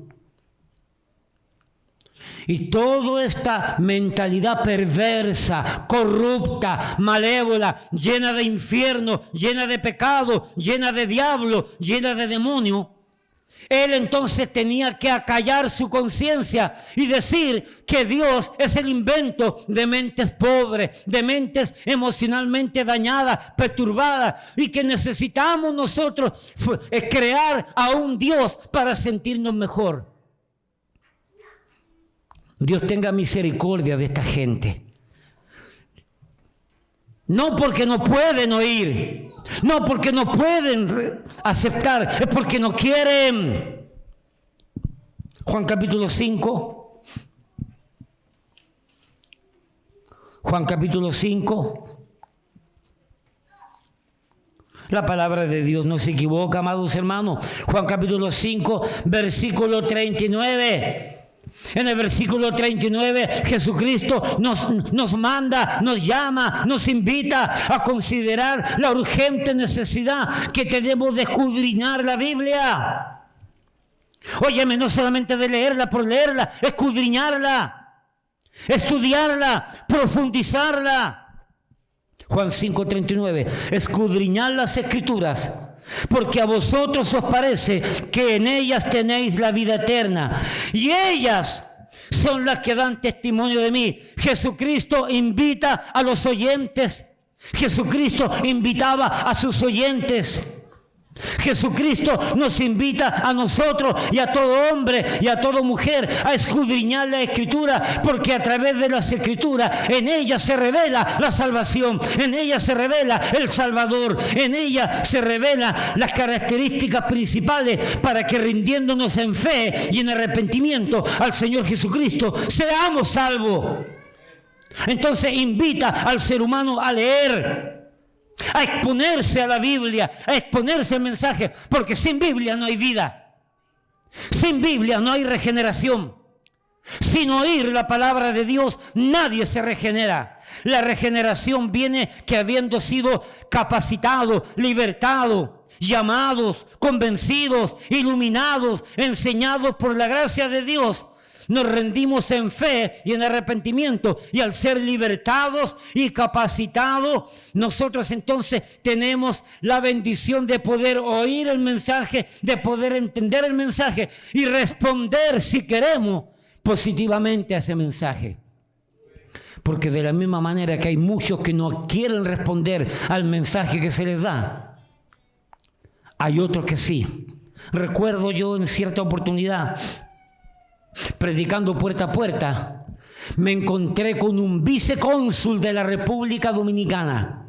Y toda esta mentalidad perversa, corrupta, malévola, llena de infierno, llena de pecado, llena de diablo, llena de demonio, él entonces tenía que acallar su conciencia y decir que Dios es el invento de mentes pobres, de mentes emocionalmente dañadas, perturbadas, y que necesitamos nosotros crear a un Dios para sentirnos mejor. Dios tenga misericordia de esta gente. No porque no pueden oír, no porque no pueden aceptar, es porque no quieren. Juan capítulo 5. Juan capítulo 5. La palabra de Dios no se equivoca, amados hermanos. Juan capítulo 5, versículo 39. En el versículo 39, Jesucristo nos manda, nos llama, nos invita a considerar la urgente necesidad que tenemos de escudriñar la Biblia. Óyeme, no solamente de leerla por leerla, escudriñarla, estudiarla, profundizarla. Juan 5:39, escudriñad las Escrituras, porque a vosotros os parece que en ellas tenéis la vida eterna, y ellas son las que dan testimonio de mí. Jesucristo invita a los oyentes. Jesucristo invitaba a sus oyentes. Jesucristo nos invita a nosotros y a todo hombre y a toda mujer a escudriñar la Escritura, porque a través de las Escrituras en ella se revela la salvación, en ella se revela el Salvador, en ella se revelan las características principales para que, rindiéndonos en fe y en arrepentimiento al Señor Jesucristo, seamos salvos. Entonces invita al ser humano a leer, a exponerse a la Biblia, a exponerse al mensaje, porque sin Biblia no hay vida, sin Biblia no hay regeneración. Sin oír la palabra de Dios nadie se regenera. La regeneración viene que, habiendo sido capacitados, libertados, llamados, convencidos, iluminados, enseñados por la gracia de Dios, nos rendimos en fe y en arrepentimiento, y al ser libertados y capacitados, nosotros entonces tenemos la bendición de poder oír el mensaje, de poder entender el mensaje y responder, si queremos, positivamente a ese mensaje. Porque de la misma manera que hay muchos que no quieren responder al mensaje que se les da, hay otros que sí. Recuerdo yo en cierta oportunidad, predicando puerta a puerta, me encontré con un vicecónsul de la República Dominicana.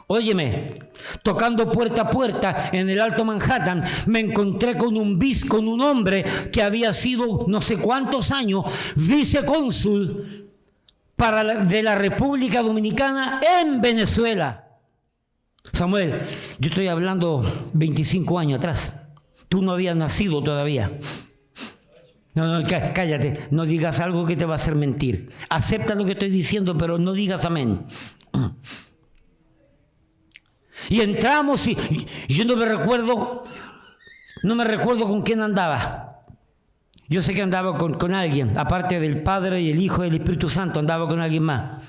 Óyeme, tocando puerta a puerta en el Alto Manhattan, me encontré con un hombre que había sido no sé cuántos años vicecónsul de la República Dominicana en Venezuela. Samuel, yo estoy hablando 25 años atrás. Tú no habías nacido todavía. No, cállate, no digas algo que te va a hacer mentir. Acepta lo que estoy diciendo, pero no digas amén. Y entramos y yo no me recuerdo con quién andaba. Yo sé que andaba con alguien, aparte del Padre y el Hijo y el Espíritu Santo, andaba con alguien más.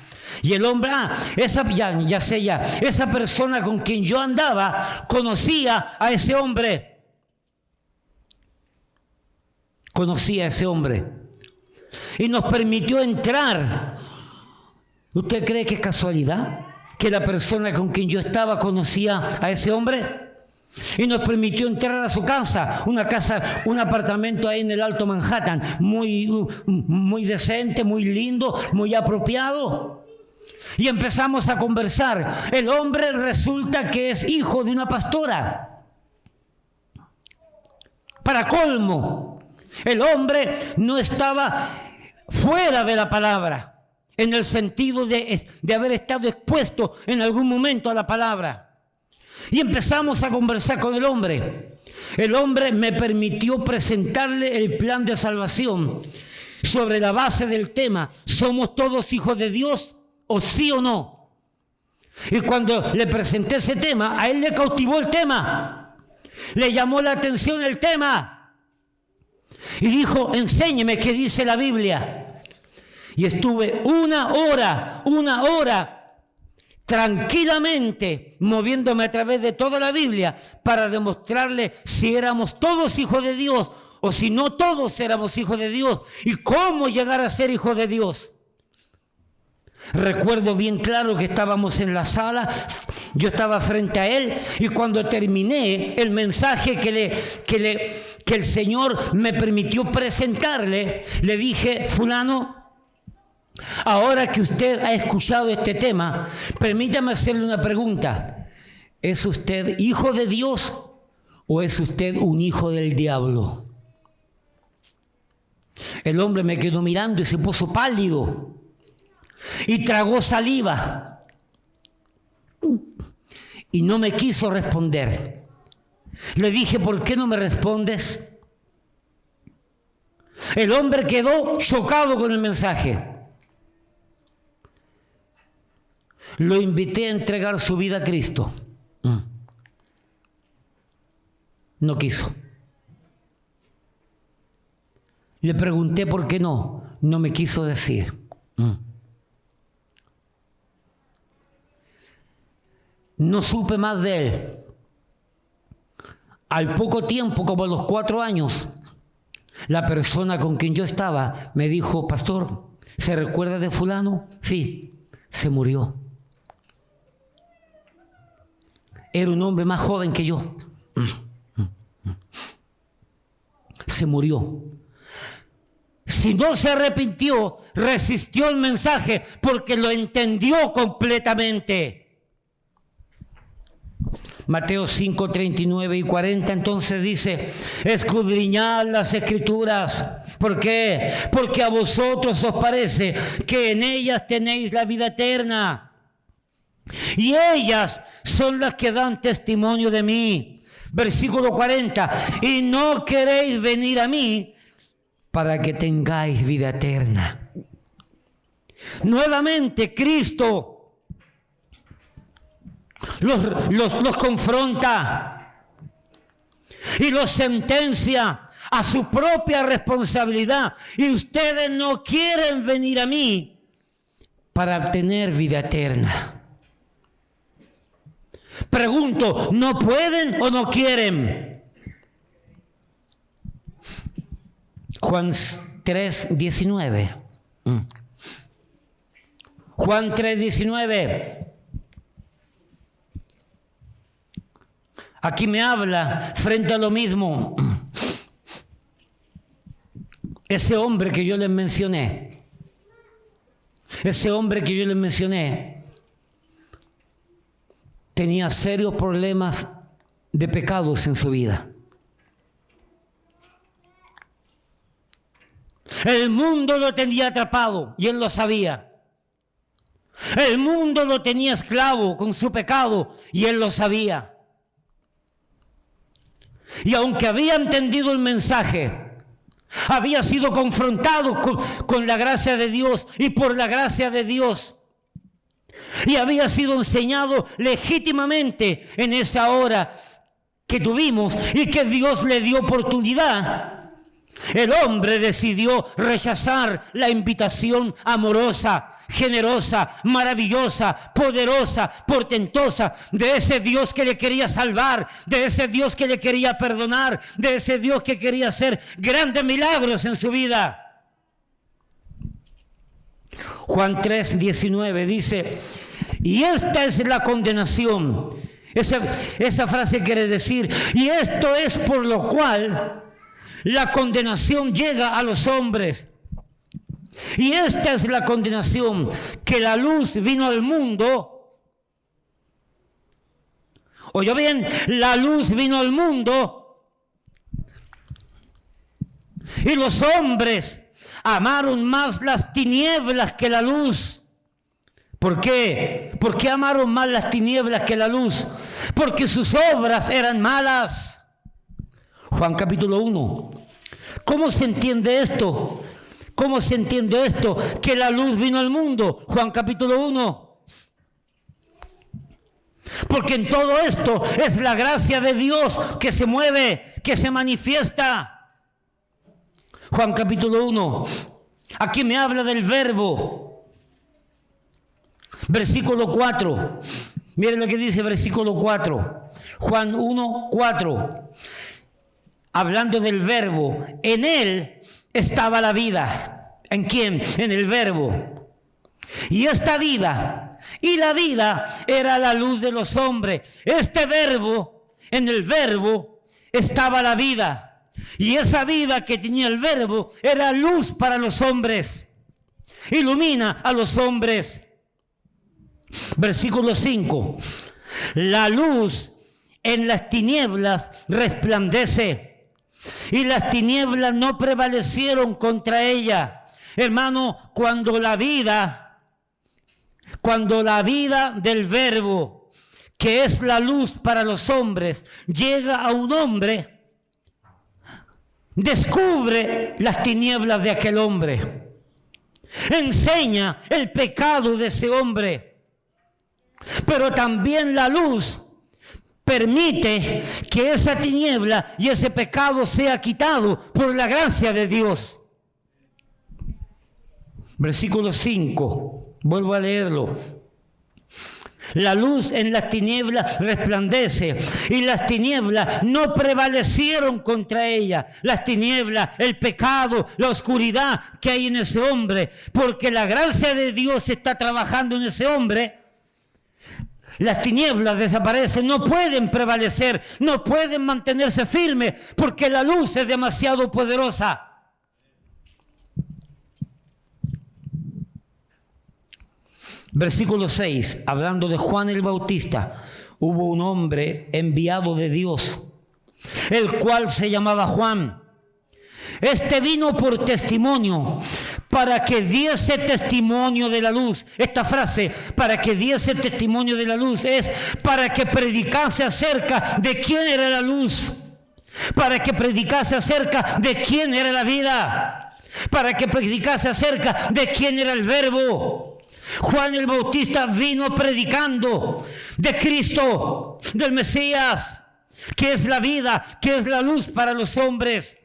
Y el hombre, esa persona con quien yo andaba, conocía a ese hombre. Conocía a ese hombre. Y nos permitió entrar. ¿Usted cree que es casualidad que la persona con quien yo estaba conocía a ese hombre? Y nos permitió entrar a su casa, un apartamento ahí en el Alto Manhattan, muy decente, muy lindo, muy apropiado. Y empezamos a conversar. El hombre resulta que es hijo de una pastora. Para colmo, el hombre no estaba fuera de la palabra, en el sentido de haber estado expuesto en algún momento a la palabra. Y empezamos a conversar con el hombre. El hombre me permitió presentarle el plan de salvación sobre la base del tema: ¿somos todos hijos de Dios o sí o no? Y cuando le presenté ese tema, a él le cautivó el tema, le llamó la atención el tema y dijo: enséñeme qué dice la Biblia. Y estuve una hora tranquilamente moviéndome a través de toda la Biblia para demostrarle si éramos todos hijos de Dios o si no todos éramos hijos de Dios y cómo llegar a ser hijos de Dios. Recuerdo bien claro que estábamos en la sala, yo estaba frente a él, y cuando terminé el mensaje que el Señor me permitió presentarle, le dije: fulano, ahora que usted ha escuchado este tema, permítame hacerle una pregunta. ¿Es usted hijo de Dios o es usted un hijo del diablo? El hombre me quedó mirando y se puso pálido y tragó saliva y no me quiso responder. Le dije: ¿por qué no me respondes? El hombre quedó chocado con el mensaje. Lo invité a entregar su vida a Cristo. No quiso. Le pregunté por qué no me quiso decir. No supe más de él. Al poco tiempo, como a los 4 años, la persona con quien yo estaba me dijo: pastor, ¿se recuerda de fulano? Sí, se murió. Era un hombre más joven que yo. Se murió. Si no se arrepintió, resistió el mensaje porque lo entendió completamente. Mateo 5, 39 y 40 entonces dice: escudriñad las Escrituras. ¿Por qué? Porque a vosotros os parece que en ellas tenéis la vida eterna. Y ellas son las que dan testimonio de mí. Versículo 40. Y no queréis venir a mí para que tengáis vida eterna. Nuevamente Cristo los confronta y los sentencia a su propia responsabilidad. Y ustedes no quieren venir a mí para obtener vida eterna. Pregunto, ¿no pueden o no quieren? Juan 3:19. Juan 3:19. Aquí me habla frente a lo mismo. Ese hombre que yo les mencioné. Tenía serios problemas de pecados en su vida. El mundo lo tenía atrapado y él lo sabía. El mundo lo tenía esclavo con su pecado y él lo sabía. Y aunque había entendido el mensaje, había sido confrontado con la gracia de Dios y por la gracia de Dios. Y había sido enseñado legítimamente en esa hora que tuvimos y que Dios le dio oportunidad. El hombre decidió rechazar la invitación amorosa, generosa, maravillosa, poderosa, portentosa de ese Dios que le quería salvar, de ese Dios que le quería perdonar, de ese Dios que quería hacer grandes milagros en su vida. Juan 3:19 dice: y esta es la condenación. Esa frase quiere decir: y esto es por lo cual la condenación llega a los hombres. Y esta es la condenación, que la luz vino al mundo. ¿Oyó bien? La luz vino al mundo. Y los hombres amaron más las tinieblas que la luz. ¿Por qué? ¿Por qué amaron más las tinieblas que la luz? Porque sus obras eran malas. Juan capítulo 1. ¿Cómo se entiende esto? ¿Cómo se entiende esto? Que la luz vino al mundo. Juan capítulo 1. Porque en todo esto es la gracia de Dios que se mueve, que se manifiesta. Juan capítulo 1. Aquí me habla del verbo. Versículo 4. Miren lo que dice versículo 4. Juan 1, 4. Hablando del verbo, en él estaba la vida. ¿En quién? En el verbo. Y esta vida, y la vida era la luz de los hombres. Este verbo, en el verbo estaba la vida. Y esa vida que tenía el verbo era luz para los hombres. Ilumina a los hombres. Versículo 5. La luz en las tinieblas resplandece. Y las tinieblas no prevalecieron contra ella. Hermano, cuando la vida del verbo, que es la luz para los hombres, llega a un hombre, descubre las tinieblas de aquel hombre. Enseña el pecado de ese hombre. Pero también la luz permite que esa tiniebla y ese pecado sea quitado por la gracia de Dios. Versículo 5. Vuelvo a leerlo. La luz en las tinieblas resplandece y las tinieblas no prevalecieron contra ella. Las tinieblas, el pecado, la oscuridad que hay en ese hombre, porque la gracia de Dios está trabajando en ese hombre. Las tinieblas desaparecen, no pueden prevalecer, no pueden mantenerse firmes, porque la luz es demasiado poderosa. Versículo 6, hablando de Juan el Bautista, hubo un hombre enviado de Dios, el cual se llamaba Juan. Este vino por testimonio, para que diese testimonio de la luz. Esta frase, para que diese testimonio de la luz, es para que predicase acerca de quién era la luz, para que predicase acerca de quién era la vida, para que predicase acerca de quién era el verbo. Juan el Bautista vino predicando de Cristo, del Mesías, que es la vida, que es la luz para los hombres.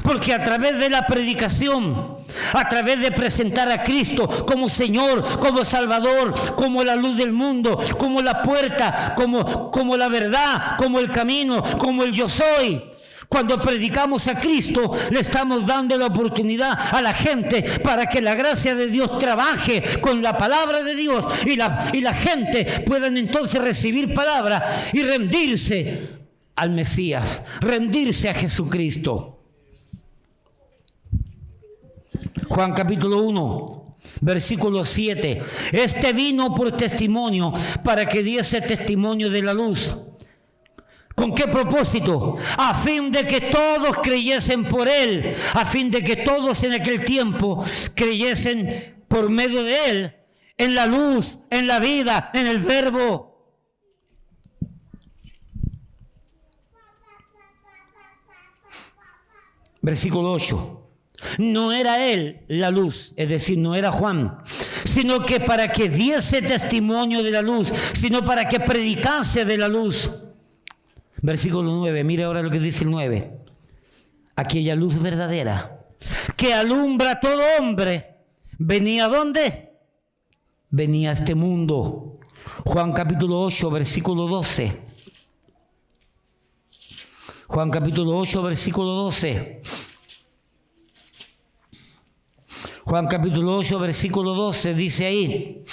Porque a través de la predicación, a través de presentar a Cristo como Señor, como Salvador, como la luz del mundo, como la puerta, como la verdad, como el camino, como el yo soy. Cuando predicamos a Cristo, le estamos dando la oportunidad a la gente para que la gracia de Dios trabaje con la palabra de Dios y la gente puedan entonces recibir palabra y rendirse al Mesías, rendirse a Jesucristo. Juan capítulo 1, versículo 7. Este vino por testimonio, para que diese testimonio de la luz. ¿Con qué propósito? A fin de que todos creyesen por él, a fin de que todos en aquel tiempo creyesen por medio de él, en la luz, en la vida, en el verbo. Versículo 8. No era él la luz, es decir, no era Juan, sino que para que diese testimonio de la luz, sino para que predicase de la luz. Versículo 9, mire ahora lo que dice el 9. Aquella luz verdadera que alumbra a todo hombre, ¿venía a dónde? Venía a este mundo. Juan capítulo 8, versículo 12. Juan capítulo 8, versículo 12. Juan capítulo 8, versículo 12, dice ahí.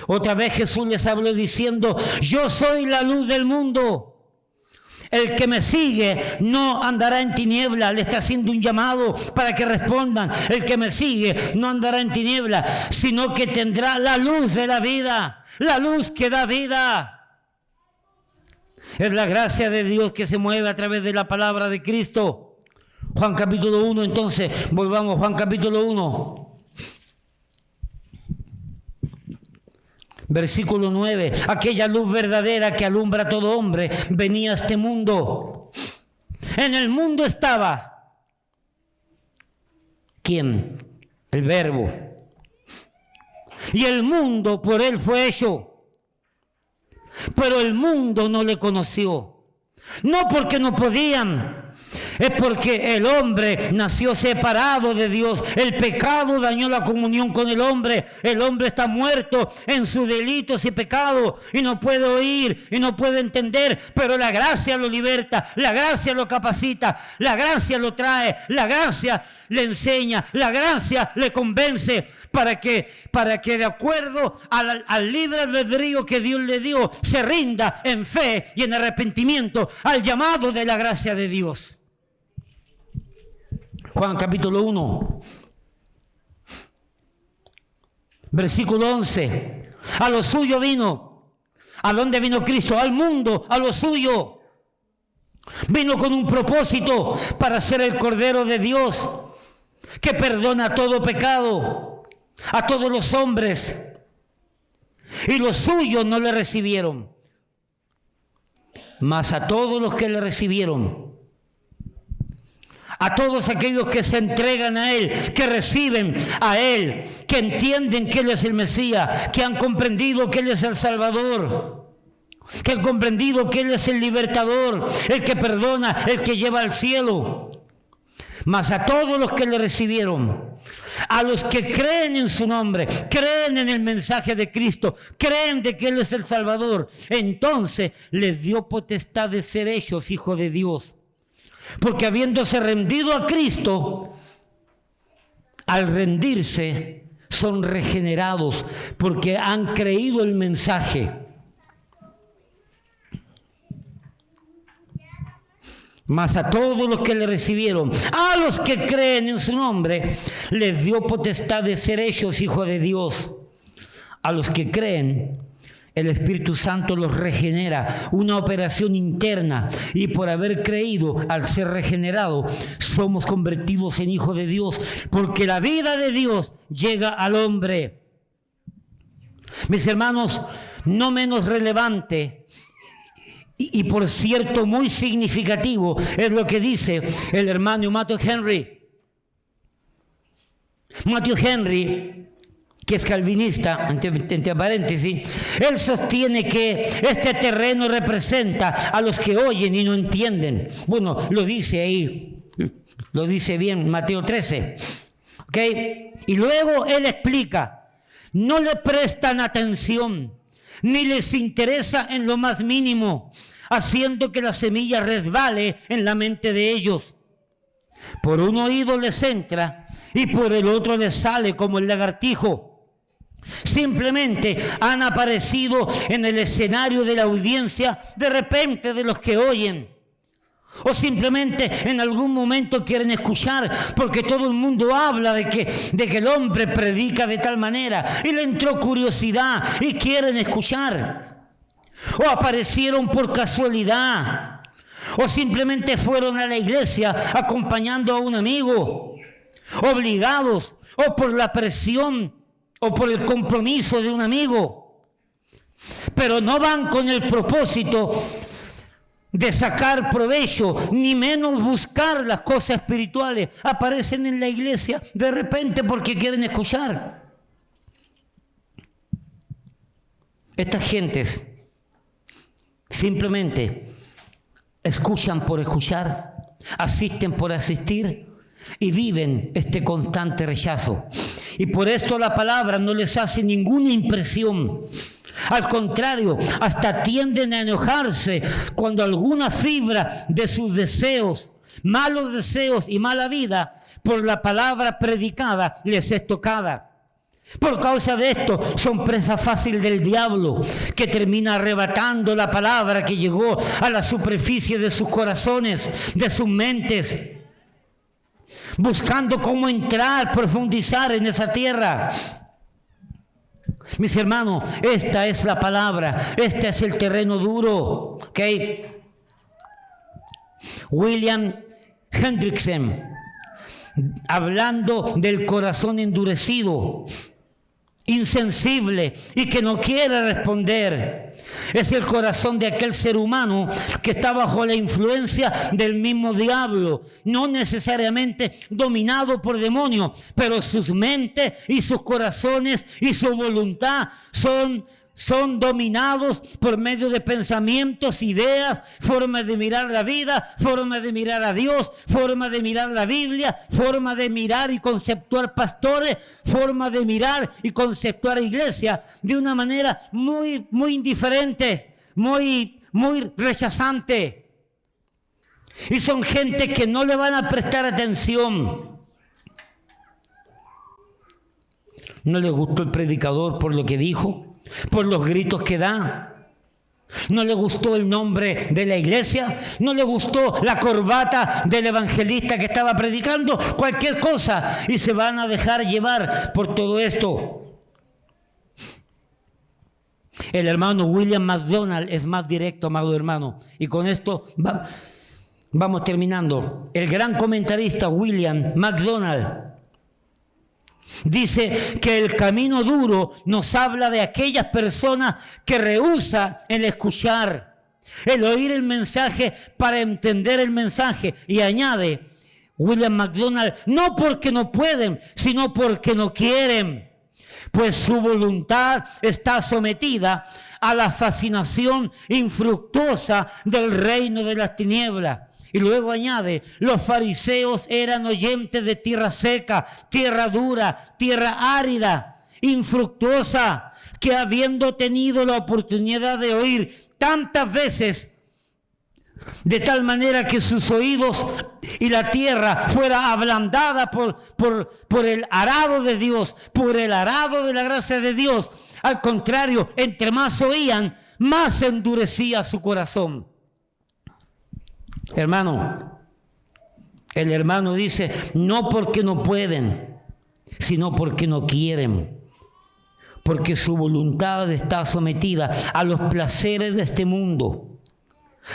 Otra vez Jesús les habló diciendo, yo soy la luz del mundo. El que me sigue no andará en tiniebla. Le está haciendo un llamado para que respondan. El que me sigue no andará en tiniebla, sino que tendrá la luz de la vida. La luz que da vida. Es la gracia de Dios que se mueve a través de la palabra de Cristo. Juan capítulo 1, entonces, volvamos a Juan capítulo 1. Versículo 9, aquella luz verdadera que alumbra a todo hombre venía a este mundo. En el mundo estaba, ¿quién? El Verbo. Y el mundo por él fue hecho. Pero el mundo no le conoció. No porque no podían. Es porque el hombre nació separado de Dios. El pecado dañó la comunión con el hombre. El hombre está muerto en sus delitos y pecados y no puede oír y no puede entender, pero la gracia lo liberta, la gracia lo capacita, la gracia lo trae, la gracia le enseña, la gracia le convence para que de acuerdo al libre albedrío que Dios le dio, se rinda en fe y en arrepentimiento al llamado de la gracia de Dios. Juan capítulo 1, versículo 11. A lo suyo vino. ¿A dónde vino Cristo? Al mundo, a lo suyo. Vino con un propósito para ser el Cordero de Dios, que perdona todo pecado, a todos los hombres. Y los suyos no le recibieron. Mas a todos los que le recibieron, a todos aquellos que se entregan a Él, que reciben a Él, que entienden que Él es el Mesías, que han comprendido que Él es el Salvador, que han comprendido que Él es el libertador, el que perdona, el que lleva al cielo. Mas a todos los que le recibieron, a los que creen en su nombre, creen en el mensaje de Cristo, creen de que Él es el Salvador, entonces les dio potestad de ser hechos hijos de Dios. Porque habiéndose rendido a Cristo, al rendirse son regenerados porque han creído el mensaje. Mas a todos los que le recibieron, a los que creen en su nombre, les dio potestad de ser hechos hijos de Dios. A los que creen, el Espíritu Santo los regenera, una operación interna, y por haber creído, al ser regenerado, somos convertidos en hijos de Dios, porque la vida de Dios llega al hombre. Mis hermanos, no menos relevante y por cierto muy significativo es lo que dice el hermano Matthew Henry. Matthew Henry, que es calvinista, entre paréntesis, él sostiene que este terreno representa a los que oyen y no entienden. Bueno, lo dice ahí, lo dice bien Mateo 13, ¿ok? Y luego él explica, no le prestan atención, ni les interesa en lo más mínimo, haciendo que la semilla resbale en la mente de ellos. Por un oído les entra y por el otro les sale como el lagartijo. Simplemente han aparecido en el escenario de la audiencia de repente de los que oyen. O simplemente en algún momento quieren escuchar porque todo el mundo habla de que el hombre predica de tal manera y le entró curiosidad y quieren escuchar. O aparecieron por casualidad, o simplemente fueron a la iglesia acompañando a un amigo, obligados, o por la presión, o por el compromiso de un amigo. Pero no van con el propósito de sacar provecho, ni menos buscar las cosas espirituales. Aparecen en la iglesia de repente porque quieren escuchar. Estas gentes simplemente escuchan por escuchar, asisten por asistir y viven este constante rechazo. Y por esto la palabra no les hace ninguna impresión. Al contrario, hasta tienden a enojarse cuando alguna fibra de sus deseos, malos deseos y mala vida, por la palabra predicada les es tocada. Por causa de esto son presa fácil del diablo, que termina arrebatando la palabra que llegó a la superficie de sus corazones, de sus mentes, buscando cómo entrar, profundizar en esa tierra. Mis hermanos, esta es la palabra, este es el terreno duro. ¿Okay? William Hendrickson, hablando del corazón endurecido, insensible y que no quiere responder, es el corazón de aquel ser humano que está bajo la influencia del mismo diablo, no necesariamente dominado por demonios, pero sus mentes y sus corazones y su voluntad son dominados por medio de pensamientos, ideas, formas de mirar la vida, formas de mirar a Dios, formas de mirar la Biblia, formas de mirar y conceptuar pastores, formas de mirar y conceptuar iglesia de una manera muy indiferente, muy rechazante. Y son gente que no le van a prestar atención. No les gustó el predicador por lo que dijo, por los gritos que da. No le gustó el nombre de la iglesia, no le gustó la corbata del evangelista que estaba predicando, cualquier cosa, y se van a dejar llevar por todo esto. El hermano William MacDonald es más directo, amado hermano, y con esto vamos terminando. El gran comentarista William MacDonald dice que el camino duro nos habla de aquellas personas que rehúsan el escuchar, el oír el mensaje para entender el mensaje. Y añade William MacDonald, no porque no pueden, sino porque no quieren, pues su voluntad está sometida a la fascinación infructuosa del reino de las tinieblas. Y luego añade, los fariseos eran oyentes de tierra seca, tierra dura, tierra árida, infructuosa, que habiendo tenido la oportunidad de oír tantas veces, de tal manera que sus oídos y la tierra fuera ablandada por el arado de Dios, por el arado de la gracia de Dios. Al contrario, entre más oían, más se endurecía su corazón. Hermano, el hermano dice, no porque no pueden, sino porque no quieren, porque su voluntad está sometida a los placeres de este mundo,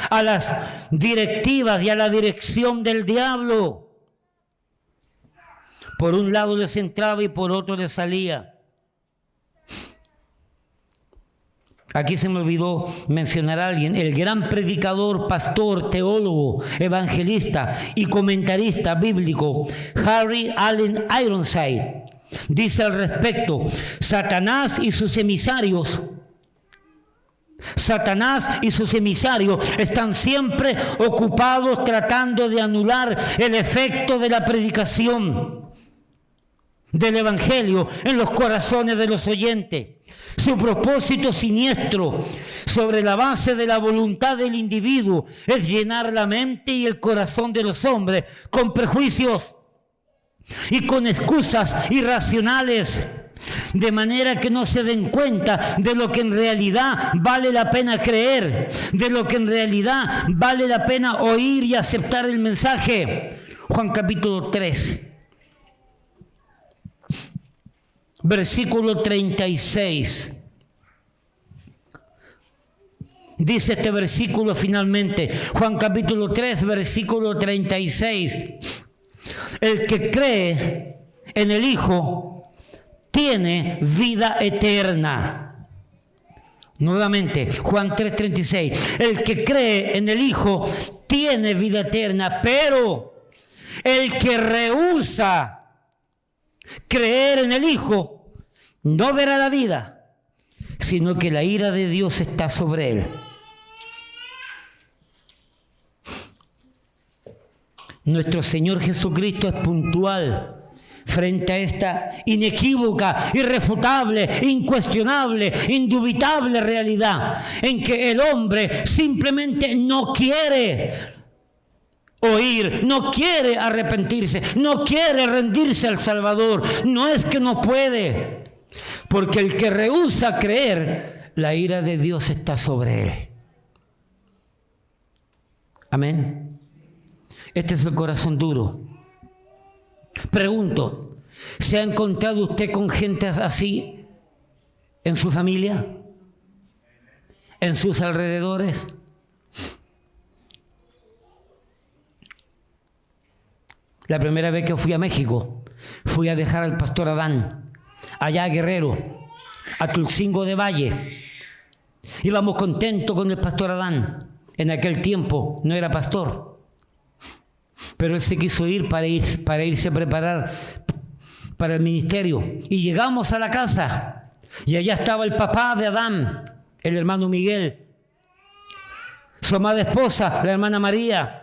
a las directivas y a la dirección del diablo. Por un lado les entraba y por otro les salía. Aquí se me olvidó mencionar a alguien, el gran predicador, pastor, teólogo, evangelista y comentarista bíblico, Harry Allen Ironside, dice al respecto, Satanás y sus emisarios están siempre ocupados tratando de anular el efecto de la predicación del evangelio en los corazones de los oyentes. Su propósito siniestro, sobre la base de la voluntad del individuo, es llenar la mente y el corazón de los hombres con prejuicios y con excusas irracionales, de manera que no se den cuenta de lo que en realidad vale la pena creer, de lo que en realidad vale la pena oír y aceptar el mensaje. Juan capítulo 3. Versículo 36. Dice este versículo finalmente, Juan capítulo 3, versículo 36. El que cree en el Hijo tiene vida eterna. Nuevamente, Juan 3:36. El que cree en el Hijo tiene vida eterna, pero el que rehúsa creer en el Hijo no verá la vida, sino que la ira de Dios está sobre él. Nuestro Señor Jesucristo es puntual frente a esta inequívoca, irrefutable, incuestionable, indubitable realidad en que el hombre simplemente no quiere oír, no quiere arrepentirse, no quiere rendirse al Salvador. No es que no puede, porque el que rehúsa creer, la ira de Dios está sobre él. Amén. Este es el corazón duro. Pregunto, ¿se ha encontrado usted con gente así en su familia? ¿En sus alrededores? La primera vez que fui a México, fui a dejar al pastor Adán, allá a Guerrero, a Tulcingo de Valle. Íbamos contentos con el pastor Adán. En aquel tiempo no era pastor, pero él se quiso ir para irse a preparar para el ministerio. Y llegamos a la casa y allá estaba el papá de Adán, el hermano Miguel, su amada esposa, la hermana María.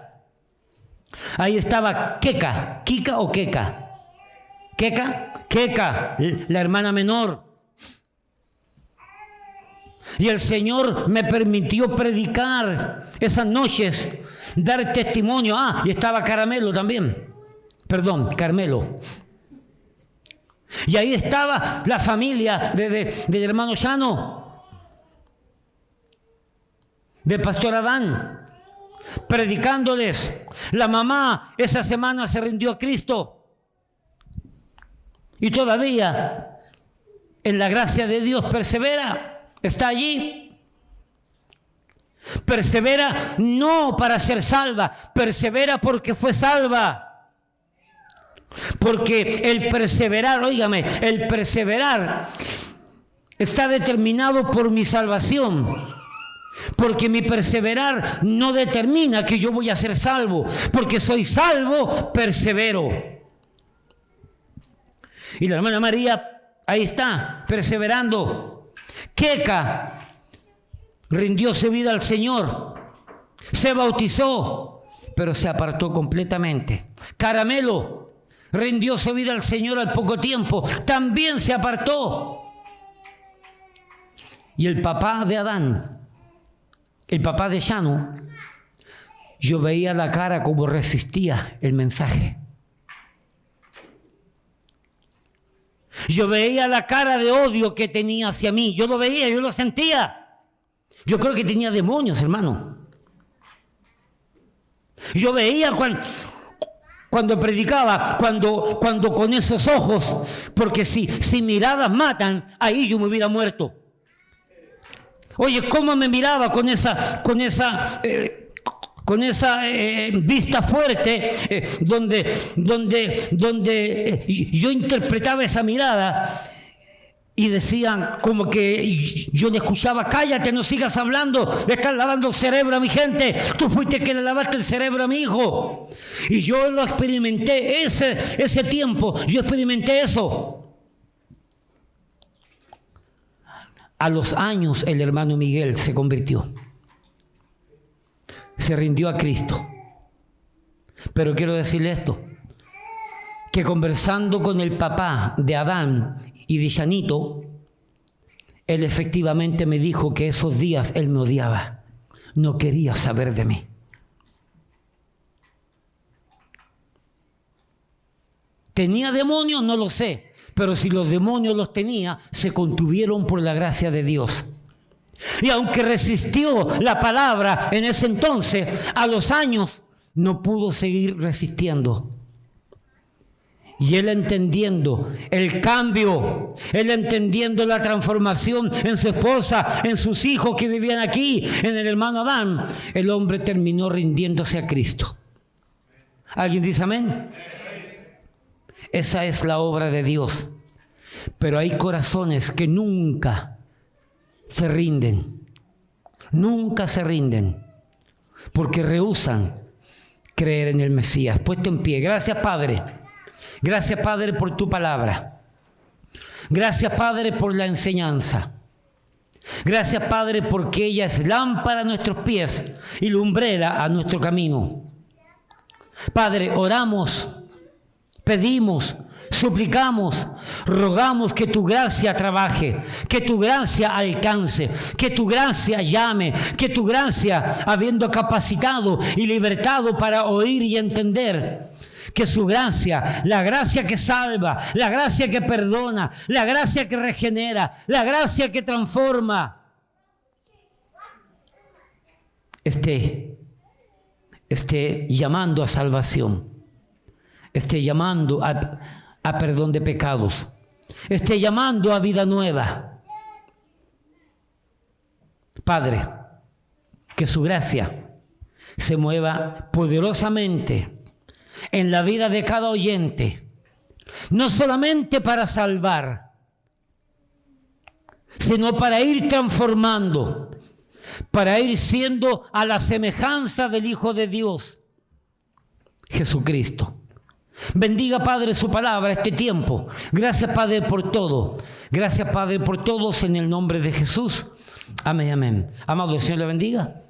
Ahí estaba Keka, la hermana menor. Y el Señor me permitió predicar esas noches, dar testimonio. Y estaba Carmelo también. Y ahí estaba la familia del hermano Chano, del pastor Adán, predicándoles. La mamá esa semana se rindió a Cristo. Y todavía, en la gracia de Dios, persevera. Está allí. Persevera no para ser salva, persevera porque fue salva. Porque el perseverar, óigame, el perseverar está determinado por mi salvación. Porque mi perseverar no determina que yo voy a ser salvo. Porque soy salvo, persevero. Y la hermana María ahí está, perseverando. Keka rindió su vida al Señor, se bautizó, pero se apartó completamente. Caramelo rindió su vida al Señor al poco tiempo, también se apartó. Y el papá de Adán, el papá de Chano, yo veía la cara como resistía el mensaje. Yo veía la cara de odio que tenía hacia mí. Yo lo veía, yo lo sentía. Yo creo que tenía demonios, hermano. Yo veía cuando predicaba, cuando con esos ojos, porque si miradas matan, ahí yo me hubiera muerto. Oye, ¿cómo me miraba con esa vista fuerte, donde yo interpretaba esa mirada y decían como que yo le escuchaba: cállate, no sigas hablando, le estás lavando el cerebro a mi gente, tú fuiste que le lavaste el cerebro a mi hijo. Y yo lo experimenté ese tiempo, yo experimenté eso. A los años el hermano Miguel se convirtió. Se rindió a Cristo. Pero quiero decirle esto, que conversando con el papá de Adán y de Chanito, él efectivamente me dijo que esos días él me odiaba, no quería saber de mí. ¿Tenía demonios? No lo sé, pero si los demonios los tenía, se contuvieron por la gracia de Dios. Y aunque resistió la palabra en ese entonces, a los años no pudo seguir resistiendo. Y él entendiendo el cambio, él entendiendo la transformación en su esposa, en sus hijos que vivían aquí, en el hermano Adán, el hombre terminó rindiéndose a Cristo. ¿Alguien dice amén? Esa es la obra de Dios. Pero hay corazones que nunca se rinden. Nunca se rinden. Porque rehúsan creer en el Mesías. Puesto en pie. Gracias, Padre. Gracias, Padre, por tu palabra. Gracias, Padre, por la enseñanza. Gracias, Padre, porque ella es lámpara a nuestros pies y lumbrera a nuestro camino. Padre, oramos, pedimos, suplicamos, rogamos que tu gracia trabaje, que tu gracia alcance, que tu gracia llame, que tu gracia, habiendo capacitado y libertado para oír y entender, que su gracia, la gracia que salva, la gracia que perdona, la gracia que regenera, la gracia que transforma, esté llamando a salvación, esté llamando a perdón de pecados, esté llamando a vida nueva. Padre, que su gracia se mueva poderosamente en la vida de cada oyente, no solamente para salvar, sino para ir transformando, para ir siendo a la semejanza del Hijo de Dios, Jesucristo. Bendiga, Padre, su palabra este tiempo. Gracias, Padre, por todo. Gracias, Padre, por todos, en el nombre de Jesús. Amén, amén. Amado, el Señor le bendiga.